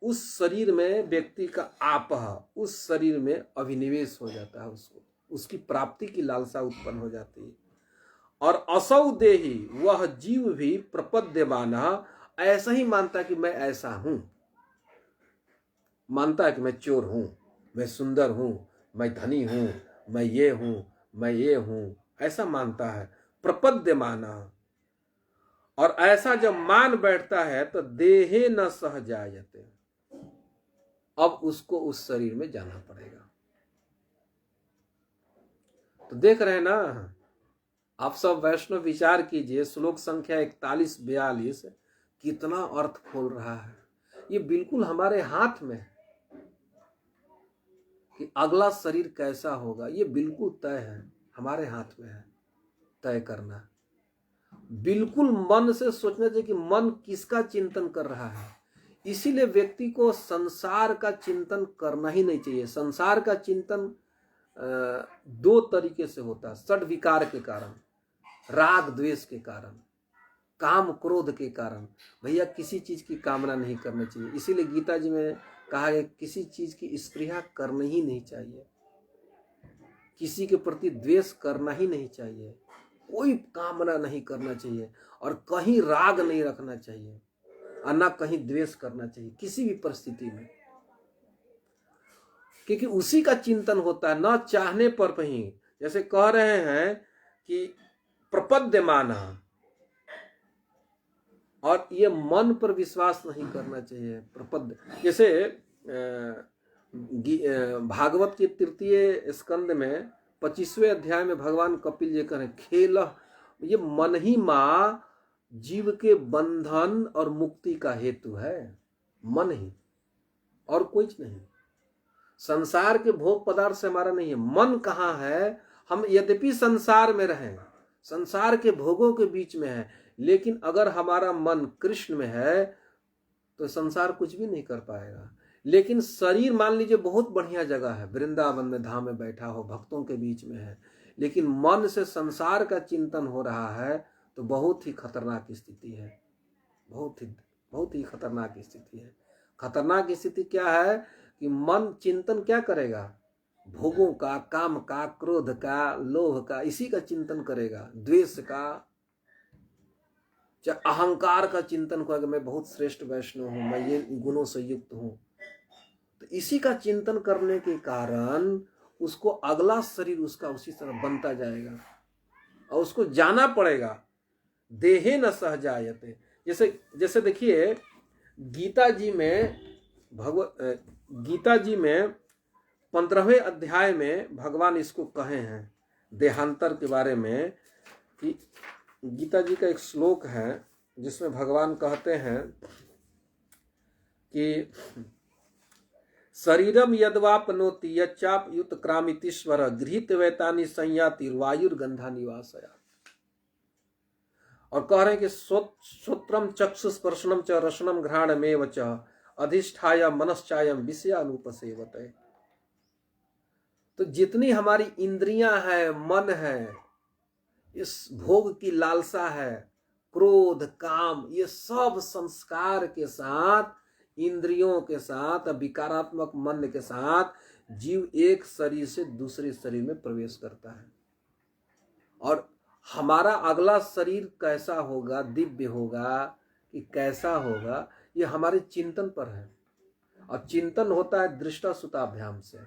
उस शरीर में व्यक्ति का आपह, उस शरीर में अभिनिवेश हो जाता है, उसको उसकी प्राप्ति की लालसा उत्पन्न हो जाती है। और असौ देही, वह जीव भी प्रपद्यमान, ऐसा ही मानता है कि मैं ऐसा हूं, मानता है कि मैं चोर हूं, मैं सुंदर हूं, मैं धनी हूं, मैं ये हूं, मैं ये हूं, ऐसा मानता है। प्रपद्यमान, और ऐसा जब मान बैठता है तो देहे न सह जायते, अब उसको उस शरीर में जाना पड़ेगा। तो देख रहे हैं ना आप सब, वैष्णव विचार कीजिए, श्लोक संख्या 41-42 कितना अर्थ खोल रहा है। ये बिल्कुल हमारे हाथ में है कि अगला शरीर कैसा होगा, ये बिल्कुल तय है, हमारे हाथ में है तय करना। बिल्कुल मन से सोचना चाहिए कि मन किसका चिंतन कर रहा है। इसीलिए व्यक्ति को संसार का चिंतन करना ही नहीं चाहिए। संसार का चिंतन 2 तरीके से होता है, षड विकार के कारण, राग द्वेष के कारण, काम क्रोध के कारण। भैया किसी चीज की कामना नहीं करनी चाहिए। इसीलिए गीता जी में कहा है किसी चीज की स्पृहा करनी ही नहीं चाहिए, किसी के प्रति द्वेष करना ही नहीं चाहिए, कोई कामना नहीं करना चाहिए, और कहीं राग नहीं रखना चाहिए, और ना कहीं द्वेष करना चाहिए किसी भी परिस्थिति में, क्योंकि उसी का चिंतन होता है, ना चाहने पर कहीं। जैसे कह रहे हैं कि प्रपद्यमान, और ये मन पर विश्वास नहीं करना चाहिए। प्रपद्य, जैसे भागवत के 3 स्कंद में 25वें अध्याय में भगवान कपिल जी कह रहे खेल, ये मन ही माँ जीव के बंधन और मुक्ति का हेतु है, मन ही, और कुछ नहीं। संसार के भोग पदार्थ से हमारा नहीं है। मन कहाँ है? हम यद्यपि संसार में रहें, संसार के भोगों के बीच में है, लेकिन अगर हमारा मन कृष्ण में है तो संसार कुछ भी नहीं कर पाएगा। लेकिन शरीर मान लीजिए बहुत बढ़िया जगह है, वृंदावन में धाम में बैठा हो, भक्तों के बीच में है, लेकिन मन से संसार का चिंतन हो रहा है, तो बहुत ही खतरनाक स्थिति है। बहुत ही खतरनाक स्थिति है। खतरनाक स्थिति क्या है कि मन चिंतन क्या करेगा? भोगों का, काम का, क्रोध का, लोभ का, इसी का चिंतन करेगा, द्वेष का, चाहे अहंकार का चिंतन करेगा, मैं बहुत श्रेष्ठ वैष्णव हूं, मैं ये गुणों से युक्त हूं। तो इसी का चिंतन करने के कारण उसको अगला शरीर उसका उसी तरह बनता जाएगा और उसको जाना पड़ेगा। देहे न सहजायते, जैसे देखिए गीता जी में 15वें अध्याय में भगवान इसको कहे हैं देहांतर के बारे में, कि गीता जी का एक श्लोक है जिसमें भगवान कहते हैं कि शरीरम यद्वापनोति यच्चाप युत क्रामितीश्वर गृहीत वैतानि संयाति वायुर्गंधा निवासया। और कह रहे हैं कि श्रोत्रम चक्षुस्पर्शनम च रसनम घ्राणमेव च अधिष्ठाय मनश्चायम विषयानुपसेवते। तो जितनी हमारी इंद्रियां हैं, मन है, इस भोग की लालसा है, क्रोध, काम, ये सब संस्कार के साथ, इंद्रियों के साथ, विकारात्मक मन के साथ जीव एक शरीर से दूसरे शरीर में प्रवेश करता है। और हमारा अगला शरीर कैसा होगा, दिव्य होगा कि कैसा होगा, ये हमारे चिंतन पर है। और चिंतन होता है दृष्टा सुताभ्याम से,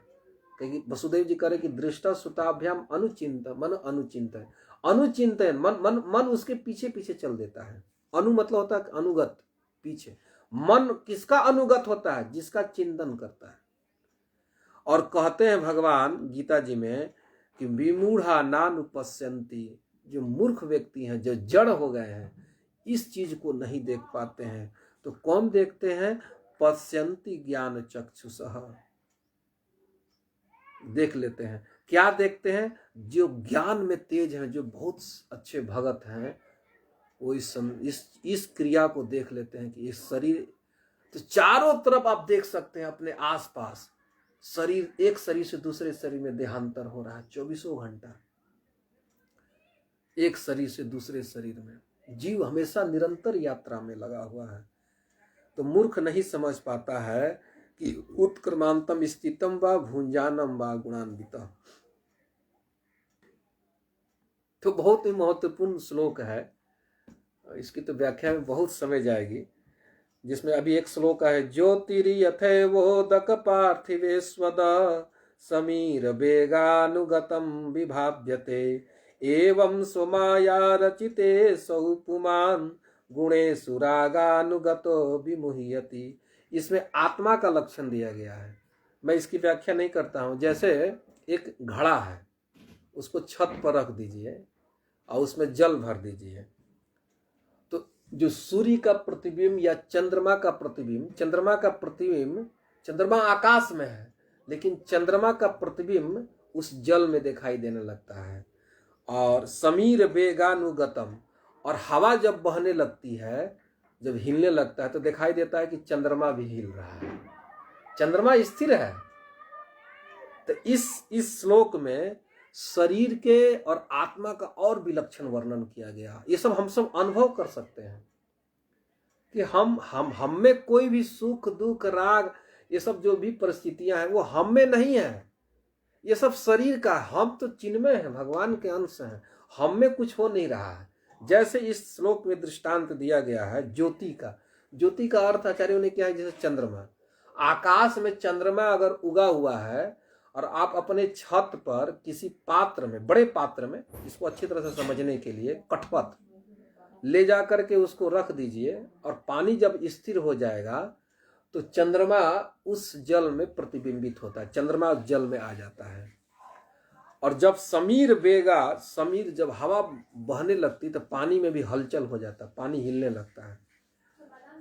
क्योंकि वसुदेव जी कह कि दृष्टा सुताभ्याम अनुचिंत मन अनुचिंत है। अनुचिंत है मन उसके पीछे पीछे चल देता है। अनु मतलब होता है अनुगत, पीछे। मन किसका अनुगत होता है? जिसका चिंतन करता है। और कहते हैं भगवान गीता जी में कि विमूढ़ा नानुपश्यन्ति, जो मूर्ख व्यक्ति हैं, जो जड़ हो गए हैं, इस चीज को नहीं देख पाते हैं। तो कौन देखते हैं? पश्यन्ति ज्ञान चक्षुषः, देख लेते हैं। क्या देखते हैं? जो ज्ञान में तेज हैं, जो बहुत अच्छे भगत हैं, वो इस क्रिया को देख लेते हैं कि इस शरीर, तो चारों तरफ आप देख सकते हैं अपने आसपास शरीर, एक शरीर से दूसरे शरीर में देहांतर हो रहा है 24 घंटा, एक शरीर से दूसरे शरीर में। जीव हमेशा निरंतर यात्रा में लगा हुआ है। तो मूर्ख नहीं समझ पाता है कि उत्क्रमांतम स्थितम व भुंजानम व गुणान्वितः। तो बहुत ही महत्वपूर्ण श्लोक है, इसकी तो व्याख्या में बहुत समय जाएगी, जिसमें अभी एक श्लोक है, ज्योतिर्यथैवोदक पार्थिवेश्वद समीर वेगानुगतम विभाव्यते एवं स्वमाया रचिते सौपुमान गुणेषु रागानुगतो विमुह्यति। इसमें आत्मा का लक्षण दिया गया है। मैं इसकी व्याख्या नहीं करता हूं। जैसे एक घड़ा है, उसको छत पर रख दीजिए और उसमें जल भर दीजिए, तो जो सूर्य का प्रतिबिंब या चंद्रमा का प्रतिबिंब, चंद्रमा आकाश में है, लेकिन चंद्रमा का प्रतिबिंब उस जल में दिखाई देने लगता है। और समीर वेगानुगतम, और हवा जब बहने लगती है, जब हिलने लगता है, तो दिखाई देता है कि चंद्रमा भी हिल रहा है, चंद्रमा स्थिर है। तो इस श्लोक में शरीर के और आत्मा का और विलक्षण वर्णन किया गया। ये सब हम सब अनुभव कर सकते हैं कि हम में कोई भी सुख दुख राग, ये सब जो भी परिस्थितियां हैं, वो हम में नहीं है, ये सब शरीर का। हम तो चिन्मय हैं, भगवान के अंश हैं, हम में कुछ हो नहीं रहा है। जैसे इस श्लोक में दृष्टांत दिया गया है ज्योति का। ज्योति का अर्थ आचार्यों ने किया है जैसे चंद्रमा। आकाश में चंद्रमा अगर उगा हुआ है और आप अपने छत पर किसी पात्र में, बड़े पात्र में, इसको अच्छी तरह से समझने के लिए कठपत ले जा करके उसको रख दीजिए, और पानी जब स्थिर हो जाएगा तो चंद्रमा उस जल में प्रतिबिंबित होता है, चंद्रमा उस जल में आ जाता है। और जब समीर जब हवा बहने लगती तो पानी में भी हलचल हो जाता है, पानी हिलने लगता है,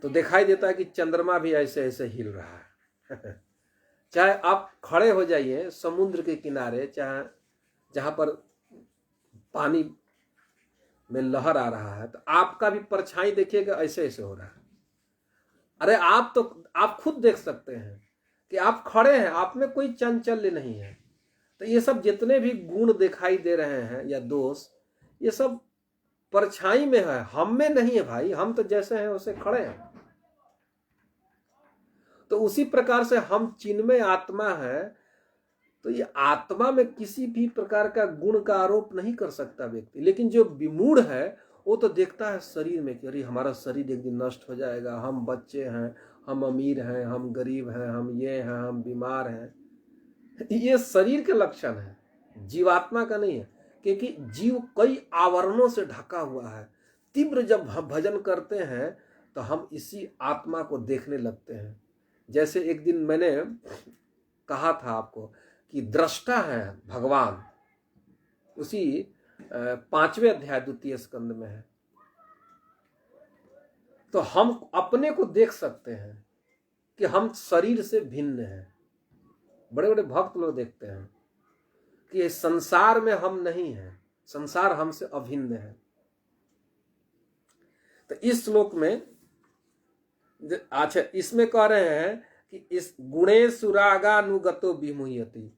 तो दिखाई देता है कि चंद्रमा भी ऐसे ऐसे हिल रहा है। चाहे आप खड़े हो जाइए समुद्र के किनारे, चाहे जहां पर पानी में लहर आ रहा है, तो आपका भी परछाई देखिएगा ऐसे ऐसे हो रहा है। अरे आप खुद देख सकते हैं कि आप खड़े हैं, आप में कोई चंचल्य नहीं है। तो ये सब जितने भी गुण दिखाई दे रहे हैं या दोष, ये सब परछाई में है, हम में नहीं है भाई। हम तो जैसे हैं वैसे खड़े हैं। तो उसी प्रकार से हम चिन्मय आत्मा है, तो ये आत्मा में किसी भी प्रकार का गुण का आरोप नहीं कर सकता व्यक्ति। लेकिन जो विमूढ़ है वो तो देखता है शरीर में कि अरे हमारा शरीर एक दिन नष्ट हो जाएगा, हम बच्चे हैं, हम अमीर हैं, हम गरीब हैं, हम ये हैं, हम बीमार हैं। ये शरीर के लक्षण है, जीवात्मा का नहीं है। क्योंकि जीव कई आवरणों से ढका हुआ है। तीव्र जब भजन करते हैं तो हम इसी आत्मा को देखने लगते हैं। जैसे एक दिन मैंने कहा था आपको कि दृष्टा है भगवान, उसी 5वें अध्याय 2 स्कंद में है। तो हम अपने को देख सकते हैं कि हम शरीर से भिन्न हैं। बड़े बड़े भक्त लोग देखते हैं कि इस संसार में हम नहीं हैं, संसार हमसे अभिन्न है। तो इस श्लोक में अच्छा इसमें कह रहे हैं कि इस गुणेषु रागानुगतो विमुह्यति।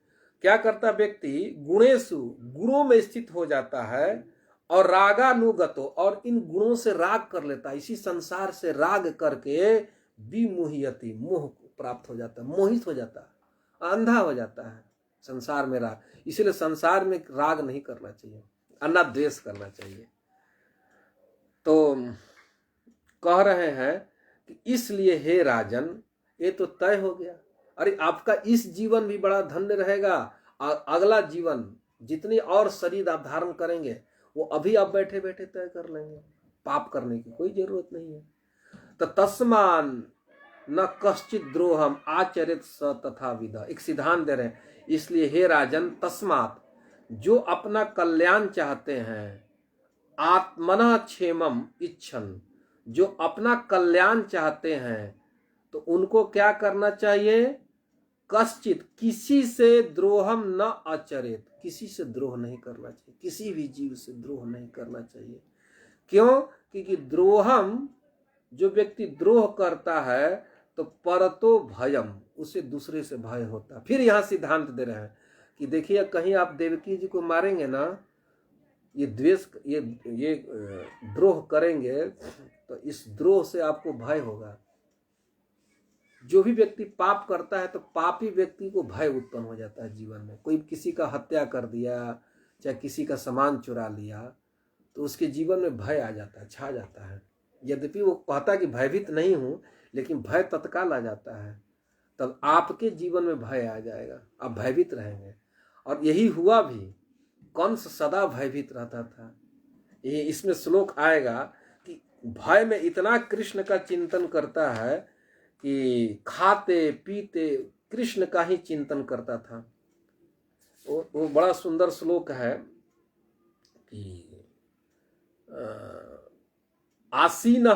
क्या करता व्यक्ति? गुणेषु, गुणों में स्थित हो जाता है, और रागानुगतो, और इन गुणों से राग कर लेता है। इसी संसार से राग करके विमुह्यति, मोह प्राप्त हो जाता है, मोहित हो जाता है, अंधा हो जाता है संसार में राग। इसलिए संसार में राग नहीं करना चाहिए, अनाद्वेष करना चाहिए। तो कह रहे हैं कि इसलिए हे राजन, ये तो तय हो गया। अरे आपका इस जीवन भी बड़ा धन्य रहेगा, अगला जीवन जितनी और शरीर आप धारण करेंगे वो अभी आप बैठे बैठे तय कर लेंगे। पाप करने की कोई जरूरत नहीं है। तो तस्मान न कश्चित द्रोहम आचरित स तथा विदा। एक सिद्धांत दे रहे हैं, इसलिए हे राजन, तस्मात, जो अपना कल्याण चाहते हैं, आत्मनः क्षेमम इच्छन, जो अपना कल्याण चाहते हैं, तो उनको क्या करना चाहिए? कश्चित, किसी से द्रोहम न आचरित, किसी से द्रोह नहीं करना चाहिए, किसी भी जीव से द्रोह नहीं करना चाहिए। क्यों? क्योंकि द्रोहम, जो व्यक्ति द्रोह करता है तो परतो भयम, उसे दूसरे से भय होता है। फिर यहां सिद्धांत दे रहे हैं कि देखिए कहीं आप देवकी जी को मारेंगे ना, ये द्वेष, ये द्रोह करेंगे तो इस द्रोह से आपको भय होगा। जो भी व्यक्ति पाप करता है तो पापी व्यक्ति को भय उत्पन्न हो जाता है जीवन में। कोई किसी का हत्या कर दिया, चाहे किसी का सामान चुरा लिया, तो उसके जीवन में भय आ जाता है, छा जाता है। यद्यपि वो कहता है कि भयभीत नहीं हूं, लेकिन भय तत्काल आ जाता है। तब आपके जीवन में भय आ जाएगा, आप भयभीत रहेंगे। और यही हुआ भी, कंस सदा भयभीत रहता था। ये इसमें श्लोक आएगा कि भय में इतना कृष्ण का चिंतन करता है कि खाते पीते कृष्ण का ही चिंतन करता था। वो बड़ा सुंदर श्लोक है कि आसीन,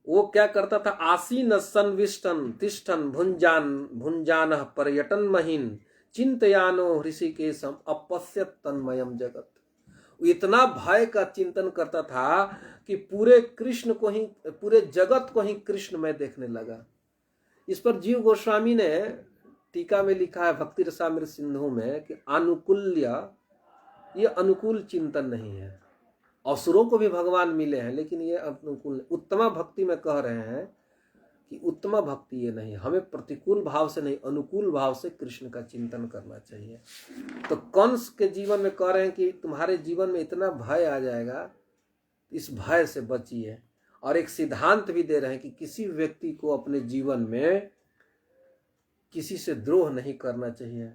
वो क्या करता था? आसीन संविष्टन तिष्ठन भुंजान पर्यटन महीन चिंतयानो ऋषिकेशम अपश्यत तन्मयम जगत। इतना भय का चिंतन करता था कि पूरे कृष्ण को ही, पूरे जगत को ही कृष्ण में देखने लगा। इस पर जीव गोस्वामी ने टीका में लिखा है भक्ति रसामृत सिंधु में कि अनुकूल्य, ये अनुकूल चिंतन नहीं है। असुरों को भी भगवान मिले हैं, लेकिन ये अनुकूल, उत्तम भक्ति में कह रहे हैं कि उत्तम भक्ति ये नहीं, हमें प्रतिकूल भाव से नहीं, अनुकूल भाव से कृष्ण का चिंतन करना चाहिए। तो कंस के जीवन में कह रहे हैं कि तुम्हारे जीवन में इतना भय आ जाएगा, इस भय से बचिए। और एक सिद्धांत भी दे रहे हैं कि किसी व्यक्ति को अपने जीवन में किसी से द्रोह नहीं करना चाहिए।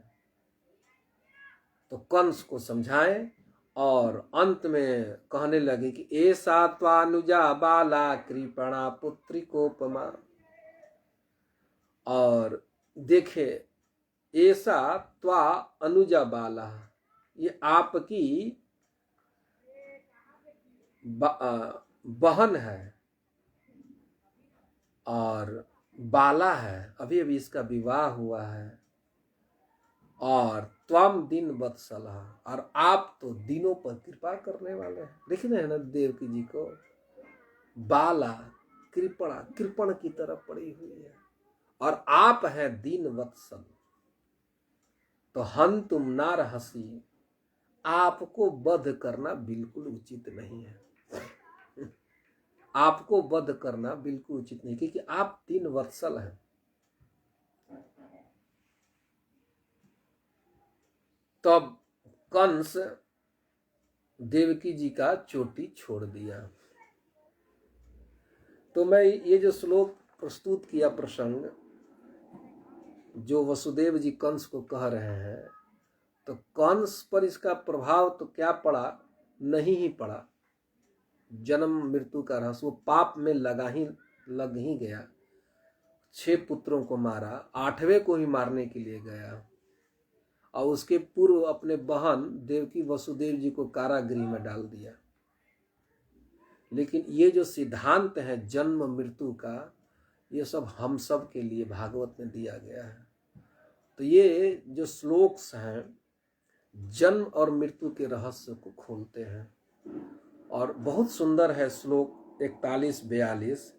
तो कंस को समझाएं और अंत में कहने लगे कि ऐसा त्वानुजा बाला कृपणा पुत्री कोपमा। और देखे, ऐसा त्वा अनुजा बाला, ये आपकी बहन है और बाला है, अभी अभी इसका विवाह हुआ है। और त्वम दिन वत्सला, और आप तो दिनों पर कृपा करने वाले हैं। देखिए ना, है ना देवकी जी को बाला, कृपणा, कृपण की तरफ पड़ी हुई है। और आप हैं दीन वत्सल, तो हन तुम ना रहसी, आपको वध करना बिल्कुल उचित नहीं है। आपको वध करना बिल्कुल उचित नहीं, क्योंकि आप दीन वत्सल हैं। तब कंस देवकी जी का चोटी छोड़ दिया। तो मैं ये जो श्लोक प्रस्तुत किया प्रसंग, जो वसुदेव जी कंस को कह रहे हैं, तो कंस पर इसका प्रभाव तो क्या पड़ा, नहीं ही पड़ा। जन्म मृत्यु का रहस्य वो पाप में लग ही गया। 6 पुत्रों को मारा, 8वें को ही मारने के लिए गया, और उसके पूर्व अपने बहन देवकी वसुदेव जी को कारागृह में डाल दिया। लेकिन ये जो सिद्धांत है जन्म मृत्यु का, ये सब हम सब के लिए भागवत में दिया गया है। तो ये जो श्लोक्स हैं जन्म और मृत्यु के रहस्य को खोलते हैं, और बहुत सुंदर है श्लोक 41-42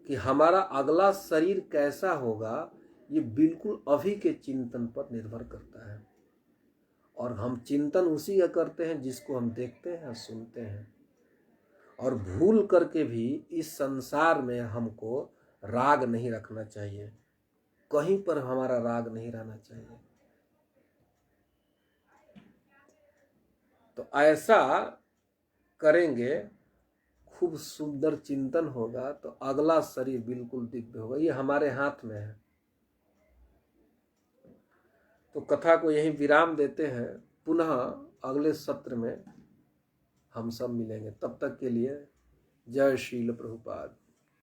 कि हमारा अगला शरीर कैसा होगा ये बिल्कुल अभी के चिंतन पर निर्भर करता है, और हम चिंतन उसी का करते हैं जिसको हम देखते हैं, सुनते हैं। और भूल करके भी इस संसार में हमको राग नहीं रखना चाहिए, कहीं पर हमारा राग नहीं रहना चाहिए। तो ऐसा करेंगे, खूब सुंदर चिंतन होगा, तो अगला शरीर बिल्कुल दिव्य होगा। ये हमारे हाथ में है। तो कथा को यहीं विराम देते हैं, पुनः अगले सत्र में हम सब मिलेंगे। तब तक के लिए जय श्रील प्रभुपाद।